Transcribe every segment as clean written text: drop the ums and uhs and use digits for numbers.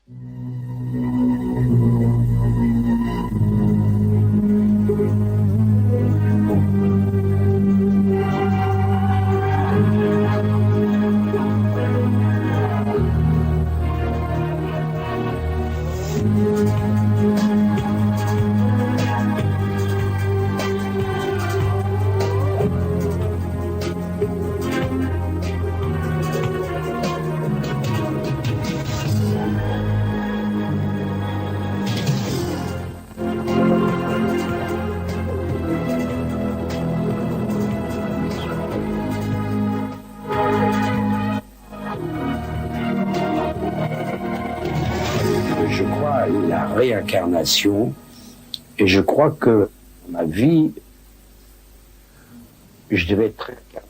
Je crois à la réincarnation et je crois que ma vie, je devais être réincarné.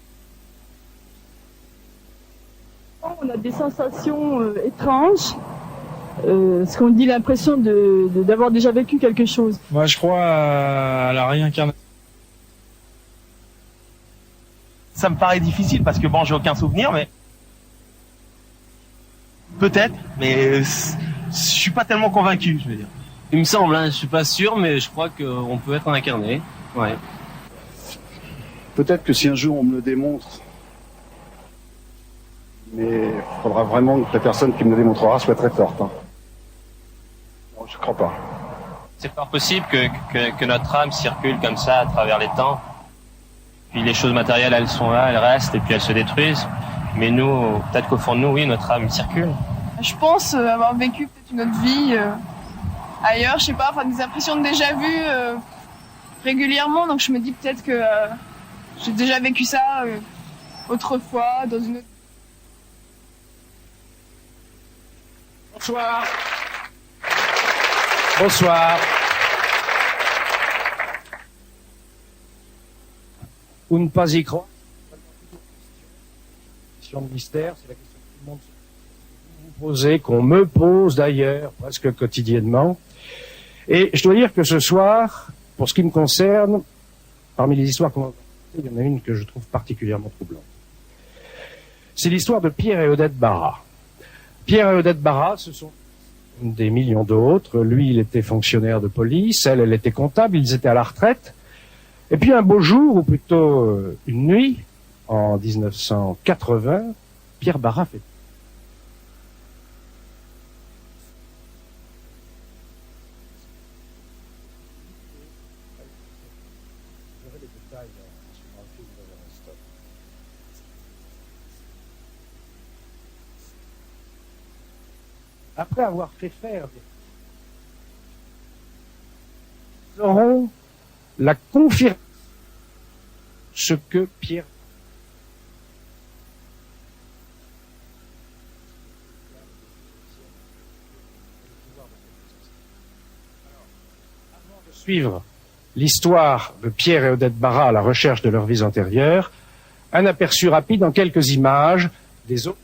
On a des sensations étranges, parce qu'on dit l'impression d'avoir déjà vécu quelque chose. Moi, je crois à la réincarnation. Ça me paraît difficile parce que bon, j'ai aucun souvenir, mais peut-être, mais je suis pas tellement convaincu, je veux dire. Il me semble, je suis pas sûr, mais je crois qu'on peut être incarné. Ouais. Peut-être que si un jour on me le démontre, mais il faudra vraiment que la personne qui me le démontrera soit très forte. Hein. Non, je crois pas. C'est pas possible que notre âme circule comme ça à travers les temps. Puis les choses matérielles, elles sont là, elles restent et puis elles se détruisent. Mais nous, peut-être qu'au fond de nous, oui, notre âme circule. Je pense avoir vécu peut-être une autre vie ailleurs, je sais pas, enfin des impressions de déjà-vu régulièrement, donc je me dis peut-être que j'ai déjà vécu ça autrefois dans une autre. Bonsoir. Bonsoir. Ou ne pas y croire. Question de mystère, c'est la question que tout le monde vous posez, qu'on me pose d'ailleurs presque quotidiennement. Et je dois dire que ce soir, pour ce qui me concerne, parmi les histoires qu'on va raconter, il y en a une que je trouve particulièrement troublante. C'est l'histoire de Pierre et Odette Barra. Pierre et Odette Barra, ce sont des millions d'autres. Lui, il était fonctionnaire de police, elle était comptable, ils étaient à la retraite. Et puis un beau jour, ou plutôt une nuit, en 1980, Pierre Barra fait... Après avoir fait faire nous aurons la confirmation ce que Pierre avant de suivre l'histoire de Pierre et Odette Barra à la recherche de leur vie antérieure, un aperçu rapide en quelques images des autres.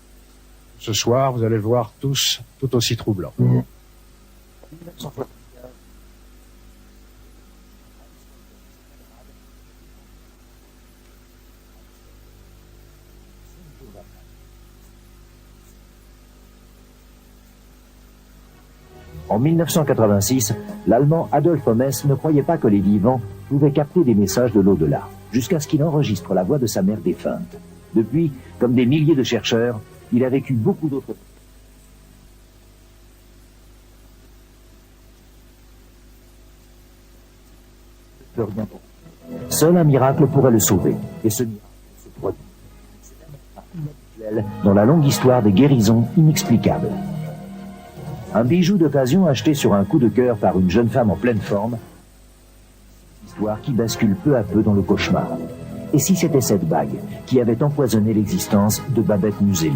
Ce soir, vous allez le voir tous tout aussi troublants. En 1986, l'Allemand Adolf Hommes ne croyait pas que les vivants pouvaient capter des messages de l'au-delà, jusqu'à ce qu'il enregistre la voix de sa mère défunte. Depuis, comme des milliers de chercheurs, il a vécu beaucoup d'autres... Seul un miracle pourrait le sauver. Et ce miracle se produit. C'est un miracle inhabituel dans la longue histoire des guérisons inexplicables. Un bijou d'occasion acheté sur un coup de cœur par une jeune femme en pleine forme. Histoire qui bascule peu à peu dans le cauchemar. Et si c'était cette bague qui avait empoisonné l'existence de Babette Museli?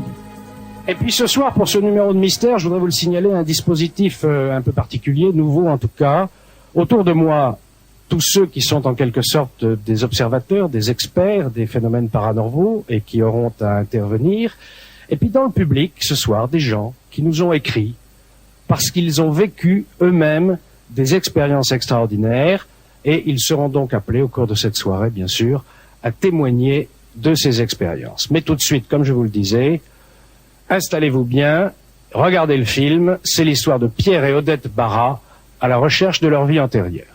Et puis ce soir, pour ce numéro de mystère, je voudrais vous le signaler, un dispositif un peu particulier, nouveau en tout cas. Autour de moi, tous ceux qui sont en quelque sorte des observateurs, des experts des phénomènes paranormaux et qui auront à intervenir. Et puis dans le public, ce soir, des gens qui nous ont écrit parce qu'ils ont vécu eux-mêmes des expériences extraordinaires et ils seront donc appelés au cours de cette soirée, bien sûr, à témoigner de ces expériences. Mais tout de suite, comme je vous le disais, installez-vous bien, regardez le film, c'est l'histoire de Pierre et Odette Barra à la recherche de leur vie antérieure.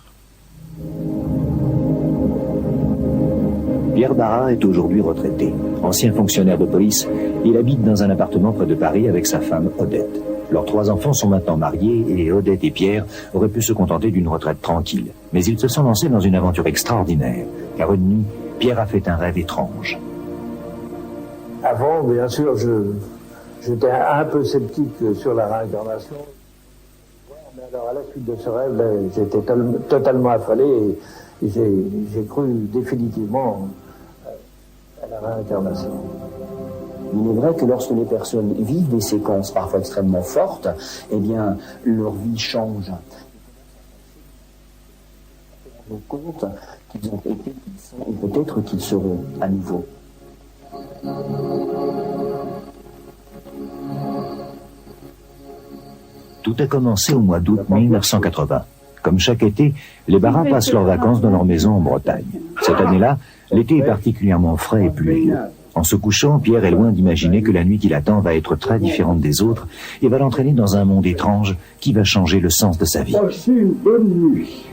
Pierre Barra est aujourd'hui retraité. Ancien fonctionnaire de police, il habite dans un appartement près de Paris avec sa femme Odette. Leurs 3 enfants sont maintenant mariés et Odette et Pierre auraient pu se contenter d'une retraite tranquille. Mais ils se sont lancés dans une aventure extraordinaire, car une nuit, Pierre a fait un rêve étrange. Avant, bien sûr, j'étais un peu sceptique sur la réincarnation. Mais alors, à la suite de ce rêve, j'étais totalement affalé et j'ai cru définitivement à la réincarnation. Il est vrai que lorsque les personnes vivent des séquences parfois extrêmement fortes, eh bien, leur vie change. Ils se rendent compte qu'ils ont été, qu'ils sont, et peut-être qu'ils seront à nouveau. Tout a commencé au mois d'août 1980. Comme chaque été, les Barra passent leurs vacances dans leur maison en Bretagne. Cette année-là, l'été est particulièrement frais et pluvieux. En se couchant, Pierre est loin d'imaginer que la nuit qui l'attend va être très différente des autres et va l'entraîner dans un monde étrange qui va changer le sens de sa vie. Passez une bonne nuit.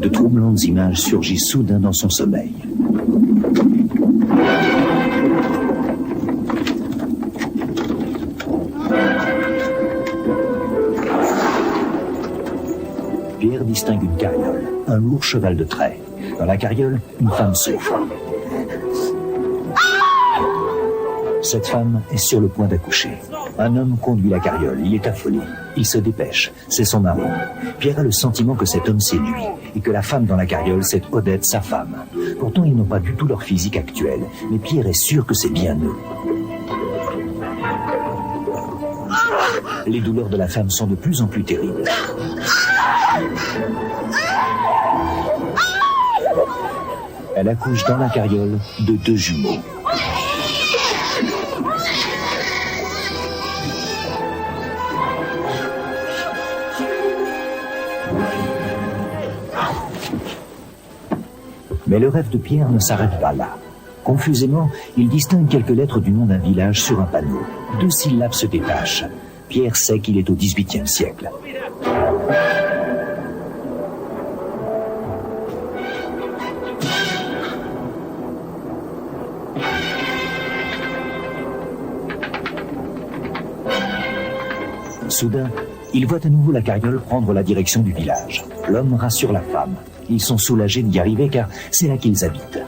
De troublantes images surgissent soudain dans son sommeil. Pierre distingue une carriole, un lourd cheval de trait. Dans la carriole, une femme souffre. Cette femme est sur le point d'accoucher. Un homme conduit la carriole, il est affolé. Il se dépêche, c'est son mari. Pierre a le sentiment que cet homme c'est lui, et que la femme dans la carriole c'est Odette, sa femme. Pourtant ils n'ont pas du tout leur physique actuel, mais Pierre est sûr que c'est bien eux. Les douleurs de la femme sont de plus en plus terribles. Elle accouche dans la carriole de 2 jumeaux. Mais le rêve de Pierre ne s'arrête pas là. Confusément, il distingue quelques lettres du nom d'un village sur un panneau. 2 syllabes se détachent. Pierre sait qu'il est au XVIIIe siècle. Soudain, il voit à nouveau la carriole prendre la direction du village. L'homme rassure la femme. Ils sont soulagés d'y arriver car c'est là qu'ils habitent.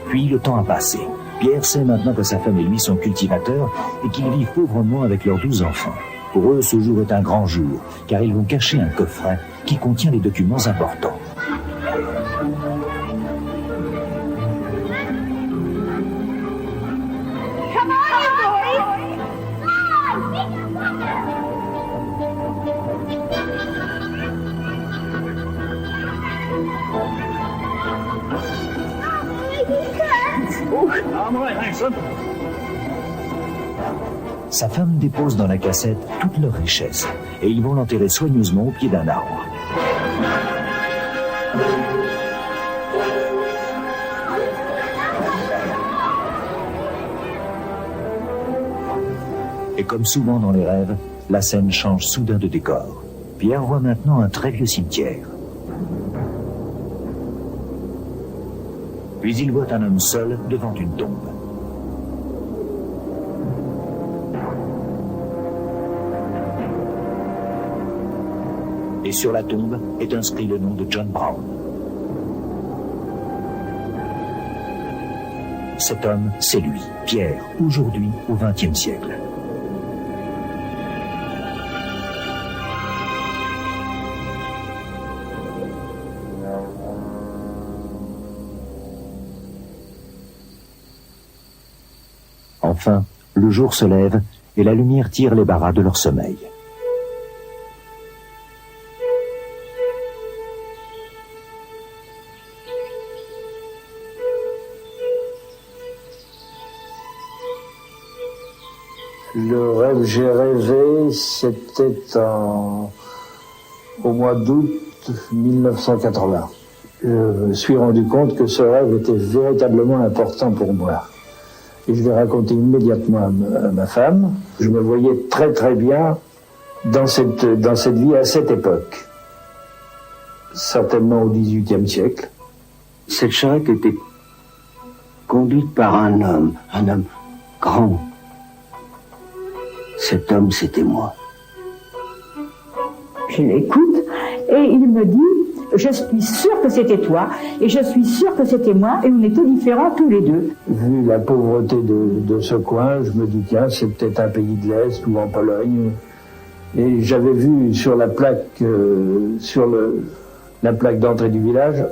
Puis le temps a passé. Pierre sait maintenant que sa femme et lui sont cultivateurs et qu'ils vivent pauvrement avec leurs 12 enfants. Pour eux, ce jour est un grand jour, car ils vont cacher un coffret qui contient des documents importants. Sa femme dépose dans la cassette toute leur richesse et ils vont l'enterrer soigneusement au pied d'un arbre. Et comme souvent dans les rêves, la scène change soudain de décor. Pierre voit maintenant un très vieux cimetière. Puis il voit un homme seul devant une tombe. Et sur la tombe est inscrit le nom de John Brown. Cet homme, c'est lui, Pierre, aujourd'hui au XXe siècle. Enfin, le jour se lève et la lumière tire les Barra de leur sommeil. que j'ai rêvé, c'était au mois d'août 1980. Je me suis rendu compte que ce rêve était véritablement important pour moi. Et je l'ai raconté immédiatement à ma femme. Je me voyais très très bien dans cette vie à cette époque. Certainement au XVIIIe siècle. Cette charrette était conduite par un homme grand. Cet homme, c'était moi. Je l'écoute et il me dit « Je suis sûr que c'était toi et je suis sûr que c'était moi et on était différents tous les deux. » Vu la pauvreté de ce coin, je me dis « Tiens, c'est peut-être un pays de l'Est ou en Pologne. » Et j'avais vu sur la plaque, la plaque d'entrée du village,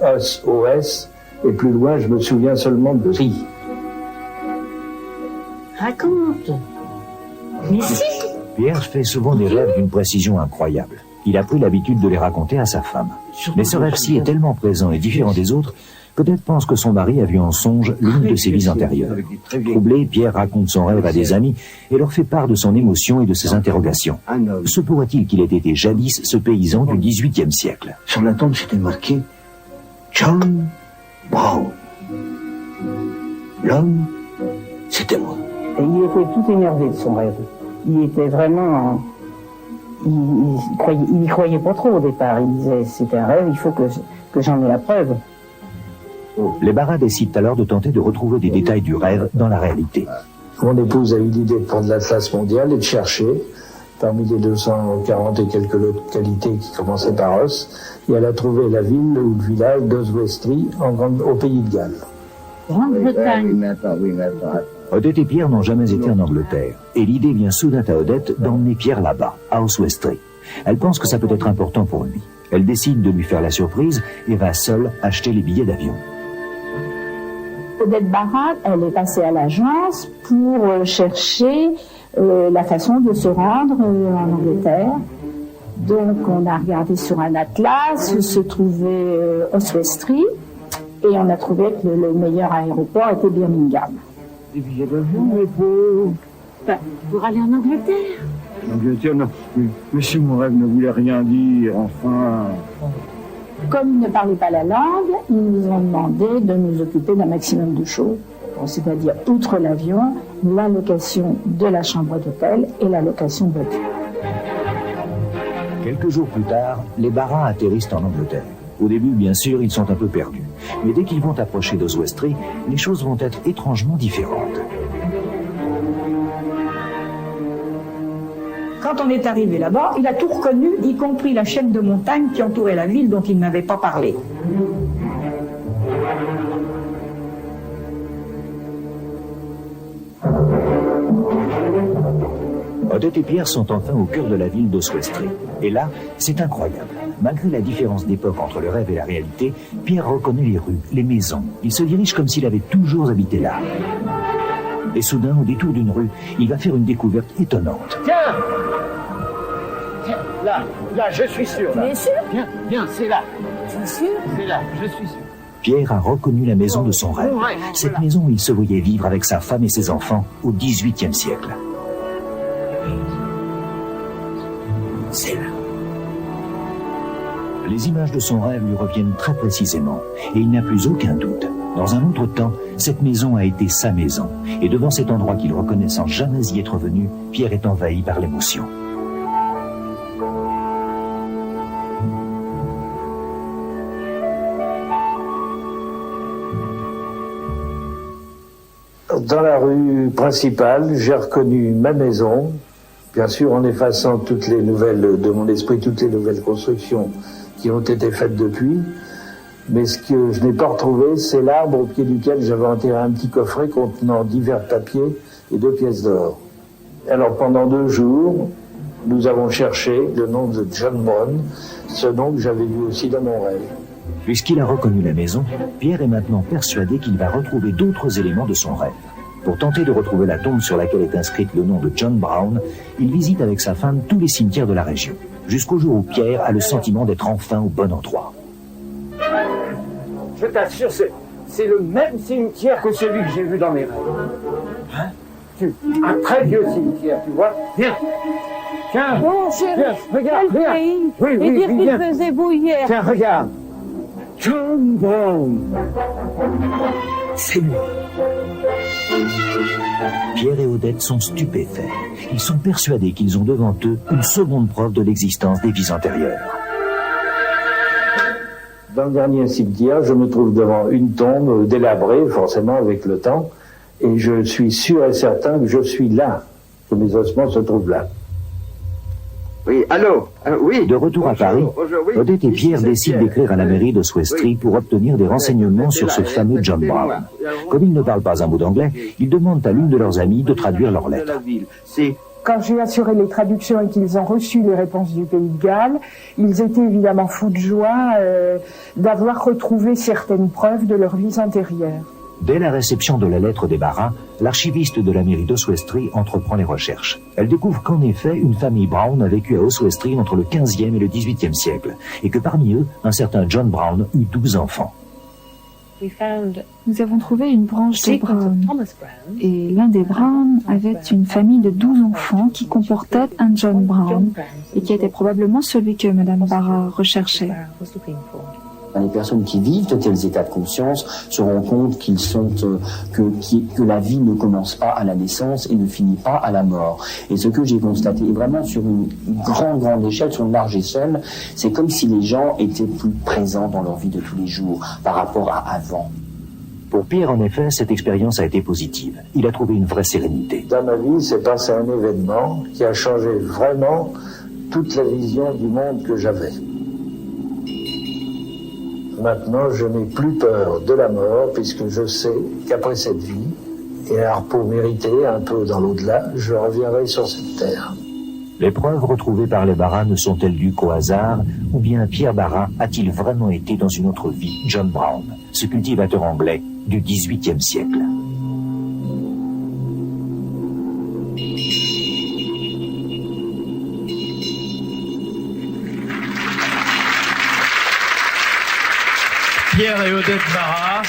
OS, et plus loin, je me souviens seulement de RI. Raconte. Mais si. Pierre fait souvent des rêves d'une précision incroyable. Il a pris l'habitude de les raconter à sa femme. Mais ce rêve-ci est tellement présent et différent des autres, peut-être pense que son mari a vu en songe l'une de ses vies antérieures. Troublé, Pierre raconte son rêve à des amis et leur fait part de son émotion et de ses interrogations. Se pourrait-il qu'il ait été jadis ce paysan du XVIIIe siècle? Sur la tombe, c'était marqué John Brown. L'homme, c'était moi. Et il était tout énervé de son rêve. Il était vraiment... Il y croyait pas trop au départ. Il disait, c'est un rêve, il faut que j'en ai la preuve. Les Barras décident alors de tenter de retrouver des détails du rêve dans la réalité. Mon épouse a eu l'idée de prendre l'Atlas mondial et de chercher, parmi les 240 et quelques localités qui commençaient par Os, et elle a trouvé la ville ou le village d'Oswestry au pays de Galles. Grande-Bretagne. Odette et Pierre n'ont jamais été en Angleterre, et l'idée vient soudain à Odette d'emmener Pierre là-bas, à Oswestry. Elle pense que ça peut être important pour lui. Elle décide de lui faire la surprise et va seule acheter les billets d'avion. Odette Barras, elle est passée à l'agence pour chercher la façon de se rendre en Angleterre. Donc on a regardé sur un atlas où se trouvait Oswestry et on a trouvé que le meilleur aéroport était Birmingham. Des billets d'avion, mais Pour aller en Angleterre. L'Angleterre, non. Mais si mon rêve ne voulait rien dire, enfin... Comme ils ne parlaient pas la langue, ils nous ont demandé de nous occuper d'un maximum de choses. Bon, c'est-à-dire, outre l'avion, la location de la chambre d'hôtel et la location de voiture. Quelques jours plus tard, les Barras atterrissent en Angleterre. Au début, bien sûr, ils sont un peu perdus. Mais dès qu'ils vont approcher d'Oswestry, les choses vont être étrangement différentes. Quand on est arrivé là-bas, il a tout reconnu, y compris la chaîne de montagnes qui entourait la ville dont il n'avait pas parlé. Odette et Pierre sont enfin au cœur de la ville d'Oswestry. Et là, c'est incroyable. Malgré la différence d'époque entre le rêve et la réalité, Pierre reconnaît les rues, les maisons. Il se dirige comme s'il avait toujours habité là. Et soudain, au détour d'une rue, il va faire une découverte étonnante. Tiens, là, je suis sûr. Bien sûr. Viens, c'est là. Tu es sûr? C'est là, je suis sûr. Pierre a reconnu la maison de son rêve. Cette maison où il se voyait vivre avec sa femme et ses enfants au XVIIIe siècle. C'est là. Les images de son rêve lui reviennent très précisément, et il n'a plus aucun doute. Dans un autre temps, cette maison a été sa maison, et devant cet endroit qu'il reconnaît sans jamais y être venu, Pierre est envahi par l'émotion. Dans la rue principale, j'ai reconnu ma maison, bien sûr en effaçant toutes les nouvelles de mon esprit, toutes les nouvelles constructions qui ont été faites depuis. Mais ce que je n'ai pas retrouvé, c'est l'arbre au pied duquel j'avais enterré un petit coffret contenant divers papiers et 2 pièces d'or. Alors pendant 2 jours, nous avons cherché le nom de John Brown, ce nom que j'avais vu aussi dans mon rêve. Puisqu'il a reconnu la maison, Pierre est maintenant persuadé qu'il va retrouver d'autres éléments de son rêve. Pour tenter de retrouver la tombe sur laquelle est inscrite le nom de John Brown, il visite avec sa femme tous les cimetières de la région, jusqu'au jour où Pierre a le sentiment d'être enfin au bon endroit. Je t'assure, c'est le même cimetière que celui que j'ai vu dans mes rêves. Hein? Un très vieux cimetière, tu vois. Viens. Tiens. Oh, chérie, Viens, regarde, quel regarde. pays. Oui, Et oui, dire oui, qu'il viens. faisait beau hier. Tiens, regarde. John Brown. C'est lui. Pierre et Odette sont stupéfaits. Ils sont persuadés qu'ils ont devant eux une seconde preuve de l'existence des vies antérieures. Dans le dernier cimetière, je me trouve devant une tombe délabrée, forcément avec le temps, et je suis sûr et certain que je suis là, que mes ossements se trouvent là. Oui, allô, oui. De retour à Paris, Odette et Pierre décident d'écrire à la mairie de Swestry pour obtenir des renseignements sur ce fameux John Brown. Comme ils ne parlent pas un mot d'anglais, ils demandent à l'une de leurs amies de traduire leurs lettres. Quand j'ai assuré les traductions et qu'ils ont reçu les réponses du Pays de Galles, ils étaient évidemment fous de joie d'avoir retrouvé certaines preuves de leurs vies antérieures. Dès la réception de la lettre des Barras, l'archiviste de la mairie d'Oswestry entreprend les recherches. Elle découvre qu'en effet, une famille Brown a vécu à Oswestry entre le 15e et le 18e siècle, et que parmi eux, un certain John Brown eut 12 enfants. Nous avons trouvé une branche de Brown. Et l'un des Brown avait une famille de 12 enfants qui comportait un John Brown et qui était probablement celui que Madame Barra recherchait. Les personnes qui vivent de tels états de conscience se rendent compte qu'ils sont que la vie ne commence pas à la naissance et ne finit pas à la mort. Et ce que j'ai constaté vraiment sur une grande échelle, sur une large échelle, c'est comme si les gens étaient plus présents dans leur vie de tous les jours par rapport à avant. Pour Pierre, en effet, cette expérience a été positive. Il a trouvé une vraie sérénité. Dans ma vie, s'est passé un événement qui a changé vraiment toute la vision du monde que j'avais. Maintenant, je n'ai plus peur de la mort, puisque je sais qu'après cette vie, et un repos mérité un peu dans l'au-delà, je reviendrai sur cette terre. Les preuves retrouvées par les Barras ne sont-elles dues qu'au hasard, ou bien Pierre Barras a-t-il vraiment été dans une autre vie John Brown, ce cultivateur anglais du XVIIIe siècle? Pierre et Odette Barras,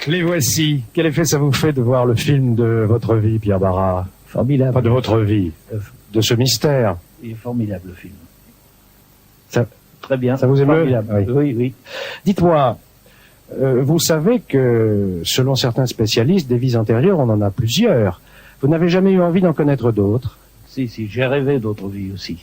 les voici. Quel effet ça vous fait de voir le film de votre vie, Pierre Barras? Formidable. Pas de votre vie, de ce mystère. Il est formidable, le film. Ça, très bien. Ça vous émeut? Formidable. Oui, oui. Dites-moi, vous savez que, selon certains spécialistes, des vies antérieures, on en a plusieurs. Vous n'avez jamais eu envie d'en connaître d'autres? Si, j'ai rêvé d'autres vies aussi.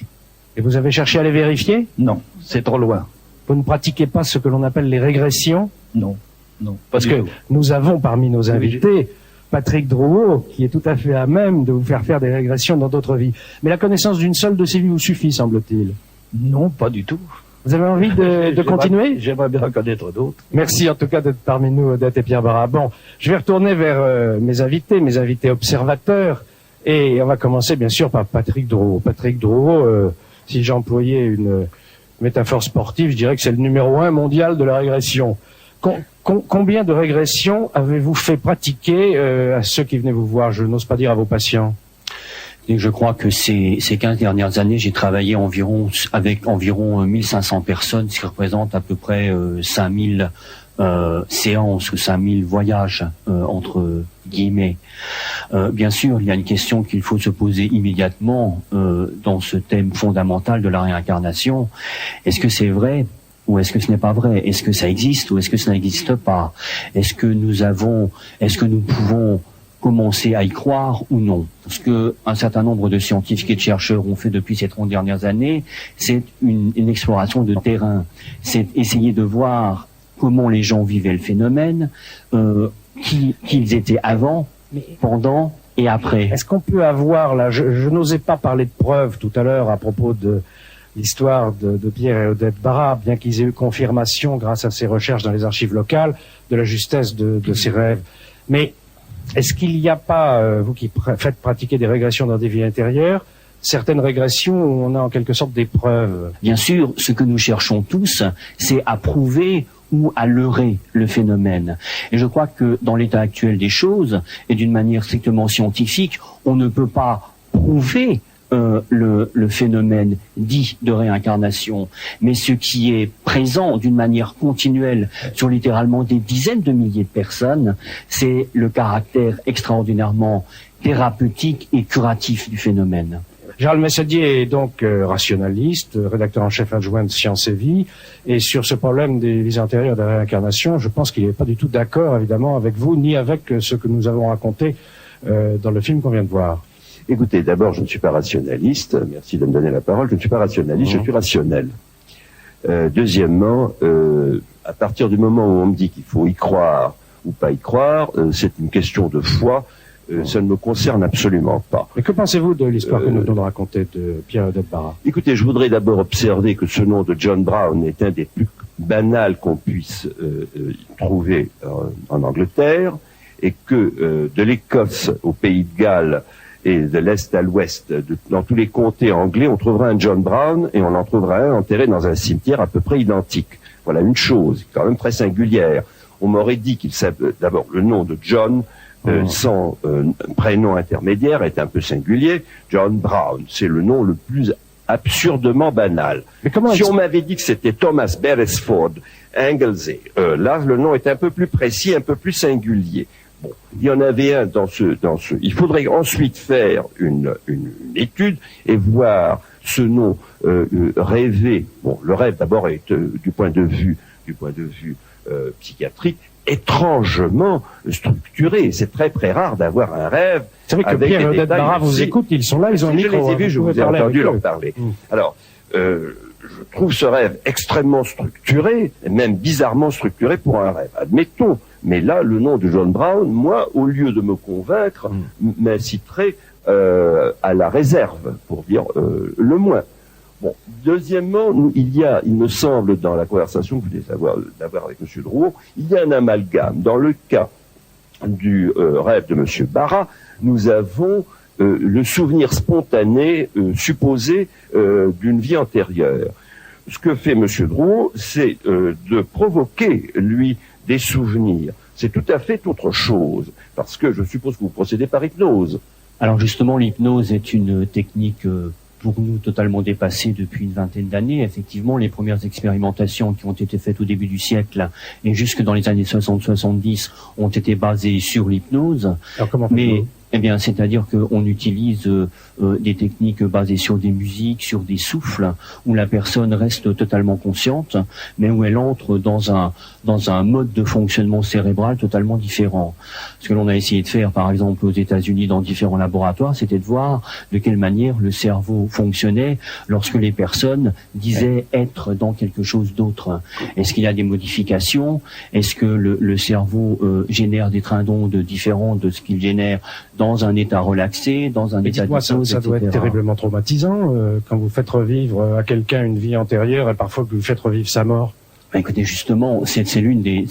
Et vous avez cherché à les vérifier? Non, c'est trop loin. Vous ne pratiquez pas ce que l'on appelle les régressions? Non, non. Parce que nous avons parmi nos invités Patrick Drouot, qui est tout à fait à même de vous faire faire des régressions dans d'autres vies. Mais la connaissance d'une seule de ces vies vous suffit, semble-t-il? Non, pas du tout. Vous avez envie de continuer? J'aimerais bien connaître d'autres. Merci en tout cas d'être parmi nous, Odette et Pierre Barras. Bon, je vais retourner vers mes invités observateurs, et on va commencer bien sûr par Patrick Drouot. Patrick Drouot, si j'employais une métaphore sportive, je dirais que c'est le numéro 1 mondial de la régression. Combien de régressions avez-vous fait pratiquer à ceux qui venaient vous voir? Je n'ose pas dire à vos patients. Et je crois que ces 15 dernières années, j'ai travaillé avec environ 1500 personnes, ce qui représente à peu près 5000 séances ou 5000 voyages entre guillemets. Bien sûr, il y a une question qu'il faut se poser immédiatement dans ce thème fondamental de la réincarnation. Est-ce que c'est vrai ou est-ce que ce n'est pas vrai? Est-ce que ça existe ou est-ce que ça n'existe pas? Est-ce que nous pouvons commencer à y croire ou non? Ce que un certain nombre de scientifiques et de chercheurs ont fait depuis ces 30 dernières années, c'est une exploration de terrain. C'est essayer de voir comment les gens vivaient le phénomène, qu'ils étaient avant, pendant et après. Est-ce qu'on peut avoir là, je n'osais pas parler de preuves tout à l'heure à propos de l'histoire de Pierre et Odette Barras, bien qu'ils aient eu confirmation grâce à ces recherches dans les archives locales de la justesse de ces rêves. Mais est-ce qu'il n'y a pas, vous qui faites pratiquer des régressions dans des vies intérieures, certaines régressions où on a en quelque sorte des preuves? Bien sûr, ce que nous cherchons tous, c'est à prouver ou à leurrer le phénomène. Et je crois que dans l'état actuel des choses, et d'une manière strictement scientifique, on ne peut pas prouver le phénomène dit de réincarnation, mais ce qui est présent d'une manière continuelle sur littéralement des dizaines de milliers de personnes, c'est le caractère extraordinairement thérapeutique et curatif du phénomène. Gérald Messadier est donc rationaliste, rédacteur en chef adjoint de Science et Vie, et sur ce problème des vies antérieures de la réincarnation, je pense qu'il n'est pas du tout d'accord, évidemment, avec vous, ni avec ce que nous avons raconté dans le film qu'on vient de voir. Écoutez, d'abord, je ne suis pas rationaliste, merci de me donner la parole, je ne suis pas rationaliste, je suis rationnel. Deuxièmement, à partir du moment où on me dit qu'il faut y croire ou pas y croire, c'est une question de foi. Ça ne me concerne absolument pas. Mais que pensez-vous de l'histoire que nous venons de raconter de Pierre-Odette Barra? Écoutez, je voudrais d'abord observer que ce nom de John Brown est un des plus banals qu'on puisse trouver en Angleterre, et que de l'Écosse au Pays de Galles et de l'Est à l'Ouest, dans tous les comtés anglais, on trouvera un John Brown et on en trouvera un enterré dans un cimetière à peu près identique. Voilà une chose, quand même très singulière. On m'aurait dit qu'il s'appelait d'abord le nom de John, sans prénom intermédiaire, est un peu singulier. John Brown, c'est le nom le plus absurdement banal. Mais si on m'avait dit que c'était Thomas Beresford Anglesey, là le nom est un peu plus précis, un peu plus singulier. Bon, il y en avait un dans ce. Il faudrait ensuite faire une étude et voir ce nom rêvé. Bon, le rêve d'abord est du point de vue psychiatrique, étrangement structuré. C'est très très rare d'avoir un rêve. C'est vrai que Pierre-Odette Barra vous écoute, ils sont là, ils ont un micro. Je les ai vus, je vous ai entendu leur parler. Alors, je trouve ce rêve extrêmement structuré, même bizarrement structuré pour un rêve. Admettons. Mais là, le nom de John Brown, moi, au lieu de me convaincre, m'inciterait à la réserve, pour dire le moins. Bon, deuxièmement, il me semble, dans la conversation que vous venez d'avoir avec M. Drouot, il y a un amalgame. Dans le cas du rêve de M. Barra, nous avons le souvenir spontané, supposé, d'une vie antérieure. Ce que fait M. Drouot, c'est de provoquer, lui, des souvenirs. C'est tout à fait autre chose, parce que je suppose que vous procédez par hypnose. Alors justement, l'hypnose est une technique pour nous totalement dépassée depuis une vingtaine d'années. Effectivement, les premières expérimentations qui ont été faites au début du siècle et jusque dans les années 60-70 ont été basées sur l'hypnose. Alors comment Eh bien, c'est-à-dire qu'on utilise des techniques basées sur des musiques, sur des souffles, où la personne reste totalement consciente, mais où elle entre dans un mode de fonctionnement cérébral totalement différent. Ce que l'on a essayé de faire, par exemple, aux États-Unis, dans différents laboratoires, c'était de voir de quelle manière le cerveau fonctionnait lorsque les personnes disaient être dans quelque chose d'autre. Est-ce qu'il y a des modifications? Est-ce que le cerveau génère des trains d'ondes différents de ce qu'il génère dans un état relaxé, dans un état d'hypnose, ça doit être terriblement traumatisant quand vous faites revivre à quelqu'un une vie antérieure et parfois que vous faites revivre sa mort. Écoutez, justement, c'est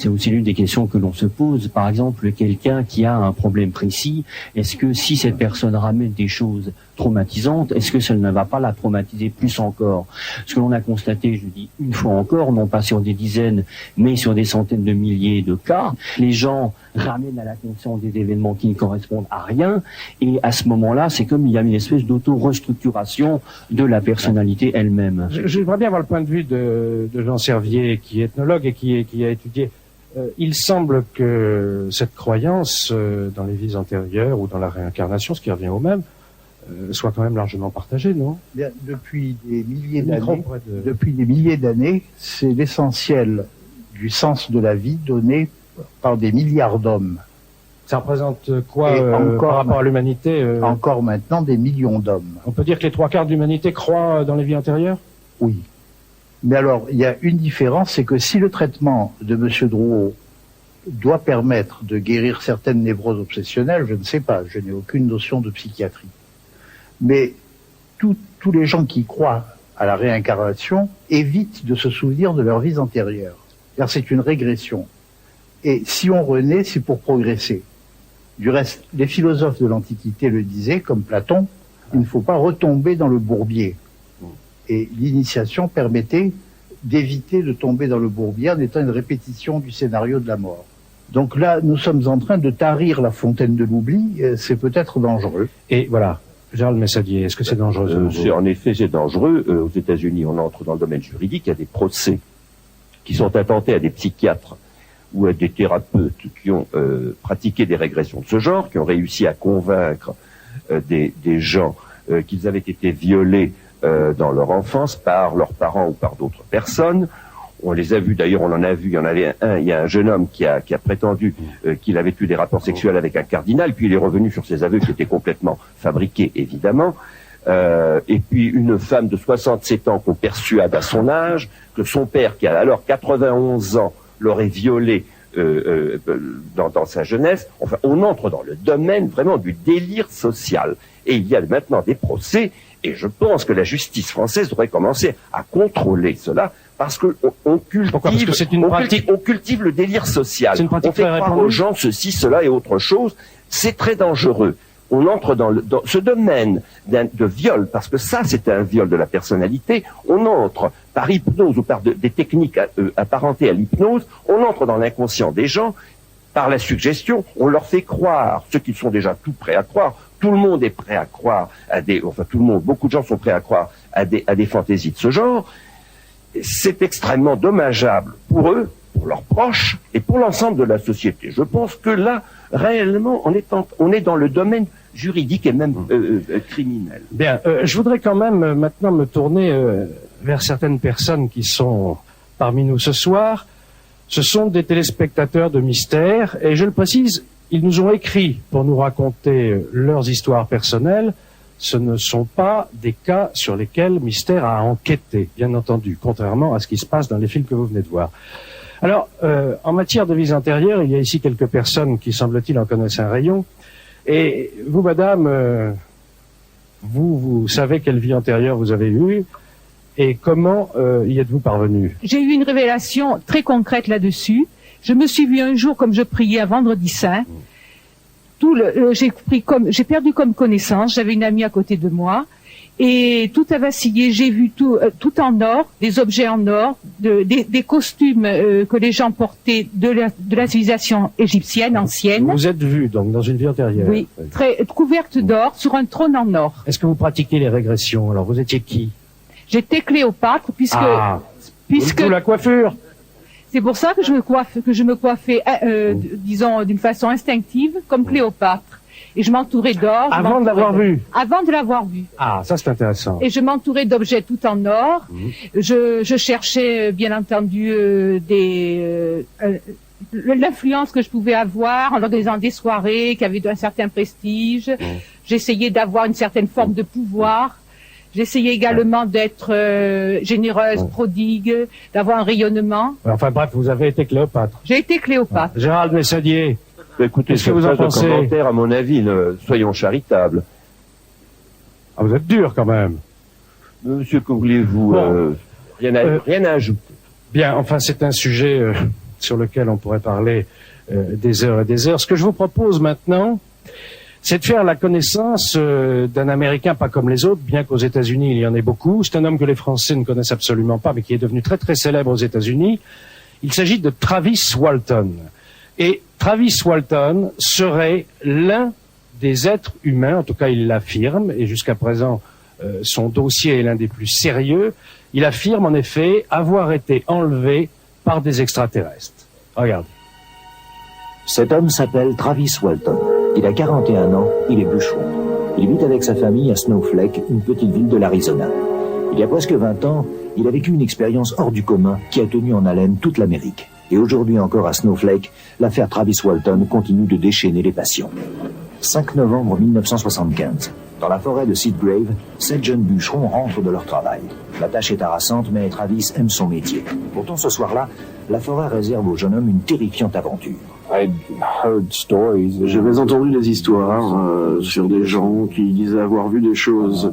aussi l'une des questions que l'on se pose. Par exemple, quelqu'un qui a un problème précis, est-ce que si cette personne ramène des choses traumatisantes, est-ce que ça ne va pas la traumatiser plus encore? Ce que l'on a constaté, je dis une fois encore, non pas sur des dizaines, mais sur des centaines de milliers de cas, les gens ramènent à la conscience des événements qui ne correspondent à rien, et à ce moment-là, c'est comme il y a une espèce d'auto-restructuration de la personnalité elle-même. J'aimerais bien avoir le point de vue de Jean Servier, qui est ethnologue et qui a étudié. Il semble que cette croyance dans les vies antérieures ou dans la réincarnation, ce qui revient au même, soit quand même largement partagée, non? Bien, depuis des milliers d'années, c'est l'essentiel du sens de la vie donné par des milliards d'hommes. Ça représente quoi par rapport à l'humanité Encore maintenant des millions d'hommes. On peut dire que les 3/4 de l'humanité croient dans les vies antérieures? Oui. Mais alors, il y a une différence, c'est que si le traitement de M. Drouot doit permettre de guérir certaines névroses obsessionnelles, je ne sais pas, je n'ai aucune notion de psychiatrie. Mais tous les gens qui croient à la réincarnation évitent de se souvenir de leurs vies antérieures. Car c'est une régression. Et si on renaît, c'est pour progresser. Du reste, les philosophes de l'Antiquité le disaient, comme Platon, il ne faut pas retomber dans le bourbier. Et l'initiation permettait d'éviter de tomber dans le bourbier en étant une répétition du scénario de la mort. Donc là, nous sommes en train de tarir la fontaine de l'oubli, c'est peut-être dangereux. Et voilà, Gérald Messadier, est-ce que c'est dangereux En effet, c'est dangereux. Aux États-Unis, on entre dans le domaine juridique. Il y a des procès qui sont intentés à des psychiatres ou à des thérapeutes qui ont pratiqué des régressions de ce genre, qui ont réussi à convaincre des gens qu'ils avaient été violés dans leur enfance par leurs parents ou par d'autres personnes. On les a vus, d'ailleurs, on en a vu, il y en avait il y a un jeune homme qui a prétendu qu'il avait eu des rapports sexuels avec un cardinal, puis il est revenu sur ses aveux qui étaient complètement fabriqués, évidemment. Et puis une femme de 67 ans qu'on persuade à son âge que son père, qui a alors 91 ans, l'aurait violé dans sa jeunesse. Enfin, on entre dans le domaine vraiment du délire social. Et il y a maintenant des procès, et je pense que la justice française devrait commencer à contrôler cela, parce que on cultive, parce que c'est une pratique... on cultive le délire social. On fait croire aux gens ceci, cela et autre chose. C'est très dangereux. On entre dans ce domaine de viol, parce que ça, c'est un viol de la personnalité. On entre par hypnose ou par des techniques apparentées à l'hypnose. On entre dans l'inconscient des gens par la suggestion. On leur fait croire ce qu'ils sont déjà tout prêts à croire. Tout le monde est prêt à croire beaucoup de gens sont prêts à croire à des fantaisies de ce genre. C'est extrêmement dommageable pour eux, pour leurs proches et pour l'ensemble de la société. Je pense que là, réellement, on est dans le domaine juridique et même criminel. Bien, je voudrais quand même maintenant me tourner vers certaines personnes qui sont parmi nous ce soir. Ce sont des téléspectateurs de Mystère, et je le précise, ils nous ont écrit pour nous raconter leurs histoires personnelles. Ce ne sont pas des cas sur lesquels Mystère a enquêté, bien entendu, contrairement à ce qui se passe dans les films que vous venez de voir. Alors, en matière de vie antérieure, il y a ici quelques personnes qui, semble-t-il, en connaissent un rayon. Et vous, madame, vous savez quelle vie antérieure vous avez eue et comment y êtes-vous parvenue? J'ai eu une révélation très concrète là-dessus. Je me suis vue un jour, comme je priais un vendredi saint. J'ai perdu comme connaissance. J'avais une amie à côté de moi. Et tout a vacillé, j'ai vu tout en or, des objets en or, des costumes que les gens portaient de la civilisation égyptienne ancienne. Vous êtes vue donc dans une vie antérieure. Oui, très couverte d'or, sur un trône en or. Est-ce que vous pratiquez les régressions? Alors vous étiez qui? J'étais Cléopâtre, puisque la coiffure. C'est pour ça que je me coiffais, disons, d'une façon instinctive, comme Cléopâtre. Et je m'entourais d'or. Avant de l'avoir vue? Avant de l'avoir vue. Ah, ça c'est intéressant. Et je m'entourais d'objets tout en or. Je cherchais, bien entendu, l'influence que je pouvais avoir en organisant des soirées qui avaient un certain prestige. J'essayais d'avoir une certaine forme de pouvoir. J'essayais également d'être généreuse, prodigue, d'avoir un rayonnement. Enfin bref, vous avez été Cléopâtre. J'ai été Cléopâtre. Gérald Messadier. Écoutez, qu'est-ce que vous en pensez? Commentaire, à mon avis, soyons charitables. Ah, vous êtes dur quand même. Monsieur, que voulez-vous? Rien à ajouter. Bien, enfin, c'est un sujet sur lequel on pourrait parler des heures et des heures. Ce que je vous propose maintenant, c'est de faire la connaissance d'un Américain pas comme les autres, bien qu'aux États-Unis il y en ait beaucoup. C'est un homme que les Français ne connaissent absolument pas, mais qui est devenu très très célèbre aux États-Unis. Il s'agit de Travis Walton. Et Travis Walton serait l'un des êtres humains, en tout cas il l'affirme, et jusqu'à présent son dossier est l'un des plus sérieux. Il affirme en effet avoir été enlevé par des extraterrestres. Regardez. Cet homme s'appelle Travis Walton. Il a 41 ans, il est bûcheron. Il vit avec sa famille à Snowflake, une petite ville de l'Arizona. Il y a presque 20 ans, il a vécu une expérience hors du commun qui a tenu en haleine toute l'Amérique. Et aujourd'hui encore à Snowflake, l'affaire Travis Walton continue de déchaîner les passions. 5 novembre 1975. Dans la forêt de Seedgrave, 7 jeunes bûcherons rentrent de leur travail. La tâche est harassante, mais Travis aime son métier. Pourtant, ce soir-là, la forêt réserve au jeune homme une terrifiante aventure. J'avais entendu des histoires sur des gens qui disaient avoir vu des choses,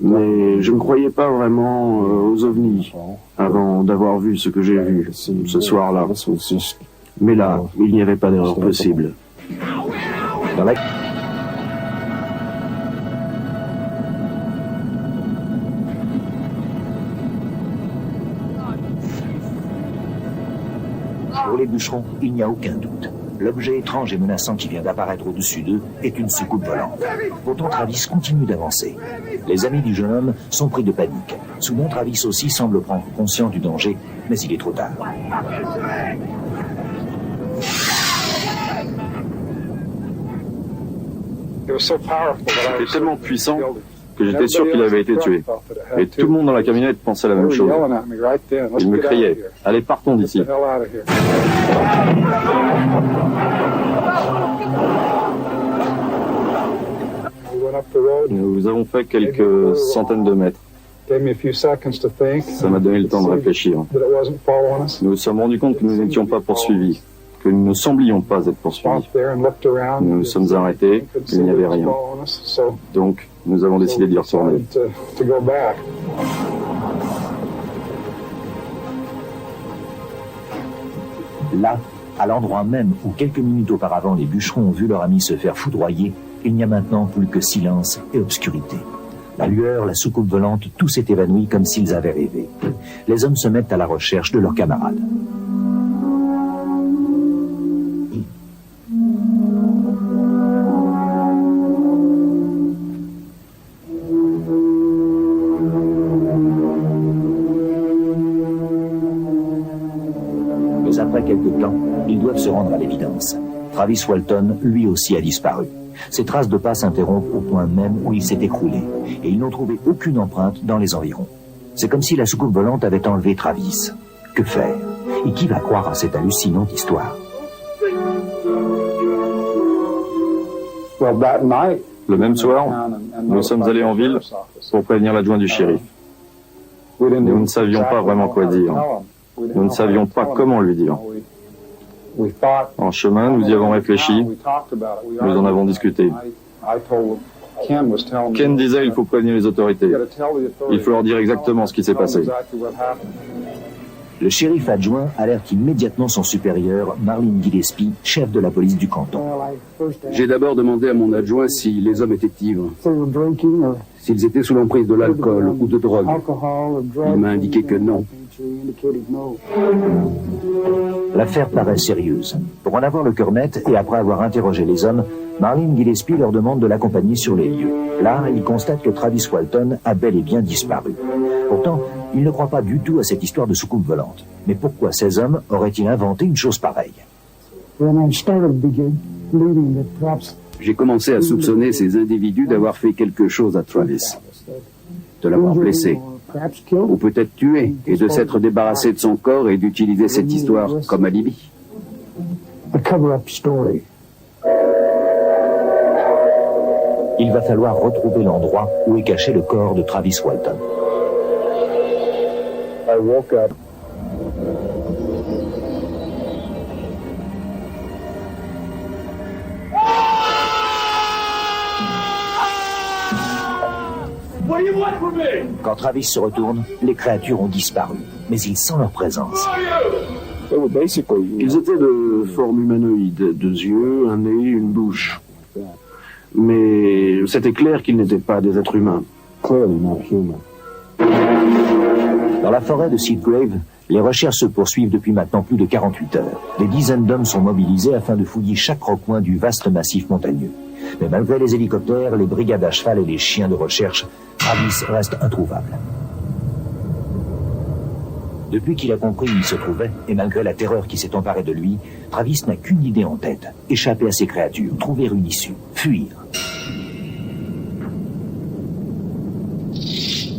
mais je ne croyais pas vraiment aux ovnis avant d'avoir vu ce que j'ai vu ce soir-là. Mais là, il n'y avait pas d'erreur possible. Pour les bûcherons, il n'y a aucun doute. L'objet étrange et menaçant qui vient d'apparaître au-dessus d'eux est une soucoupe volante. Pourtant, Travis continue d'avancer. Les amis du jeune homme sont pris de panique. Soudain, Travis aussi semble prendre conscience du danger, mais il est trop tard. C'était tellement puissant que j'étais sûr qu'il avait été tué. Et tout le monde dans la camionnette pensait la même chose. Il me criait « Allez, partons d'ici !» Nous avons fait quelques centaines de mètres. Ça m'a donné le temps de réfléchir. Nous nous sommes rendus compte que nous n'étions pas poursuivis, que nous ne semblions pas être poursuivis. Nous nous sommes arrêtés, il n'y avait rien. Donc, nous avons décidé d'y retourner. Là, à l'endroit même où quelques minutes auparavant les bûcherons ont vu leur ami se faire foudroyer, il n'y a maintenant plus que silence et obscurité. La lueur, la soucoupe volante, tout s'est évanoui comme s'ils avaient rêvé. Les hommes se mettent à la recherche de leurs camarades. Mais après quelques temps, ils doivent se rendre à l'évidence. Travis Walton, lui aussi, a disparu. Ses traces de pas s'interrompent au point même où il s'est écroulé, et ils n'ont trouvé aucune empreinte dans les environs. C'est comme si la soucoupe volante avait enlevé Travis. Que faire? Et qui va croire à cette hallucinante histoire? Le même soir, nous sommes allés en ville pour prévenir l'adjoint du shérif. Nous ne savions pas vraiment quoi dire. Nous ne savions pas comment lui dire. En chemin, nous y avons réfléchi, nous en avons discuté. Ken disait il faut prévenir les autorités. Il faut leur dire exactement ce qui s'est passé. Le shérif adjoint alerte immédiatement son supérieur, Marlin Gillespie, chef de la police du canton. J'ai d'abord demandé à mon adjoint si les hommes étaient ivres, s'ils étaient sous l'emprise de l'alcool ou de drogue. Il m'a indiqué que non. L'affaire paraît sérieuse. Pour en avoir le cœur net et après avoir interrogé les hommes, Marlin Gillespie leur demande de l'accompagner sur les lieux. Là, il constate que Travis Walton a bel et bien disparu. Pourtant, il ne croit pas du tout à cette histoire de soucoupe volante. Mais pourquoi ces hommes auraient-ils inventé une chose pareille? J'ai commencé à soupçonner ces individus d'avoir fait quelque chose à Travis, de l'avoir blessé, ou peut-être tué, et de s'être débarrassé de son corps et d'utiliser cette histoire comme alibi. Il va falloir retrouver l'endroit où est caché le corps de Travis Walton. Quand Travis se retourne, les créatures ont disparu, mais il sent leur présence. Ils étaient de forme humanoïde, 2 yeux, un nez, une bouche. Mais c'était clair qu'ils n'étaient pas des êtres humains. Dans la forêt de Seagrave, les recherches se poursuivent depuis maintenant plus de 48 heures. Des dizaines d'hommes sont mobilisés afin de fouiller chaque recoin du vaste massif montagneux. Mais malgré les hélicoptères, les brigades à cheval et les chiens de recherche, Travis reste introuvable. Depuis qu'il a compris où il se trouvait, et malgré la terreur qui s'est emparée de lui, Travis n'a qu'une idée en tête, échapper à ces créatures, trouver une issue, fuir.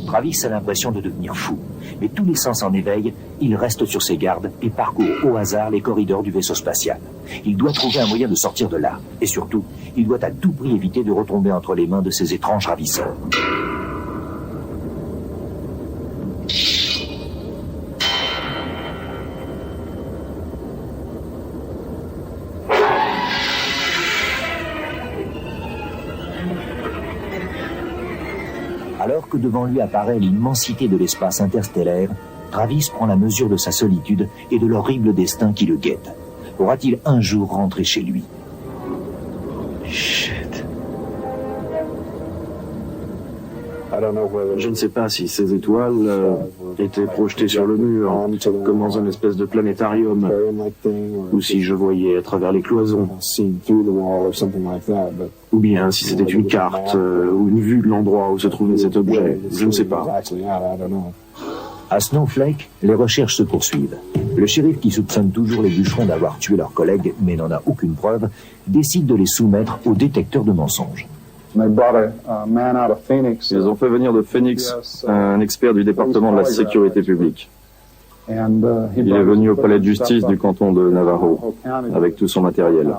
Travis a l'impression de devenir fou, mais tous les sens en éveil, il reste sur ses gardes et parcourt au hasard les corridors du vaisseau spatial. Il doit trouver un moyen de sortir de là, et surtout, il doit à tout prix éviter de retomber entre les mains de ces étranges ravisseurs. Alors que devant lui apparaît l'immensité de l'espace interstellaire, Travis prend la mesure de sa solitude et de l'horrible destin qui le guette. Pourra-t-il un jour rentrer chez lui? Je ne sais pas si ces étoiles étaient projetées sur le mur, comme dans une espèce de planétarium, ou si je voyais à travers les cloisons, ou bien si c'était une carte ou une vue de l'endroit où se trouvait cet objet. Je ne sais pas. À Snowflake, les recherches se poursuivent. Le shérif, qui soupçonne toujours les bûcherons d'avoir tué leurs collègues, mais n'en a aucune preuve, décide de les soumettre au détecteur de mensonges. Ils ont fait venir de Phoenix un expert du département de la sécurité publique. Il est venu au palais de justice du canton de Navajo avec tout son matériel.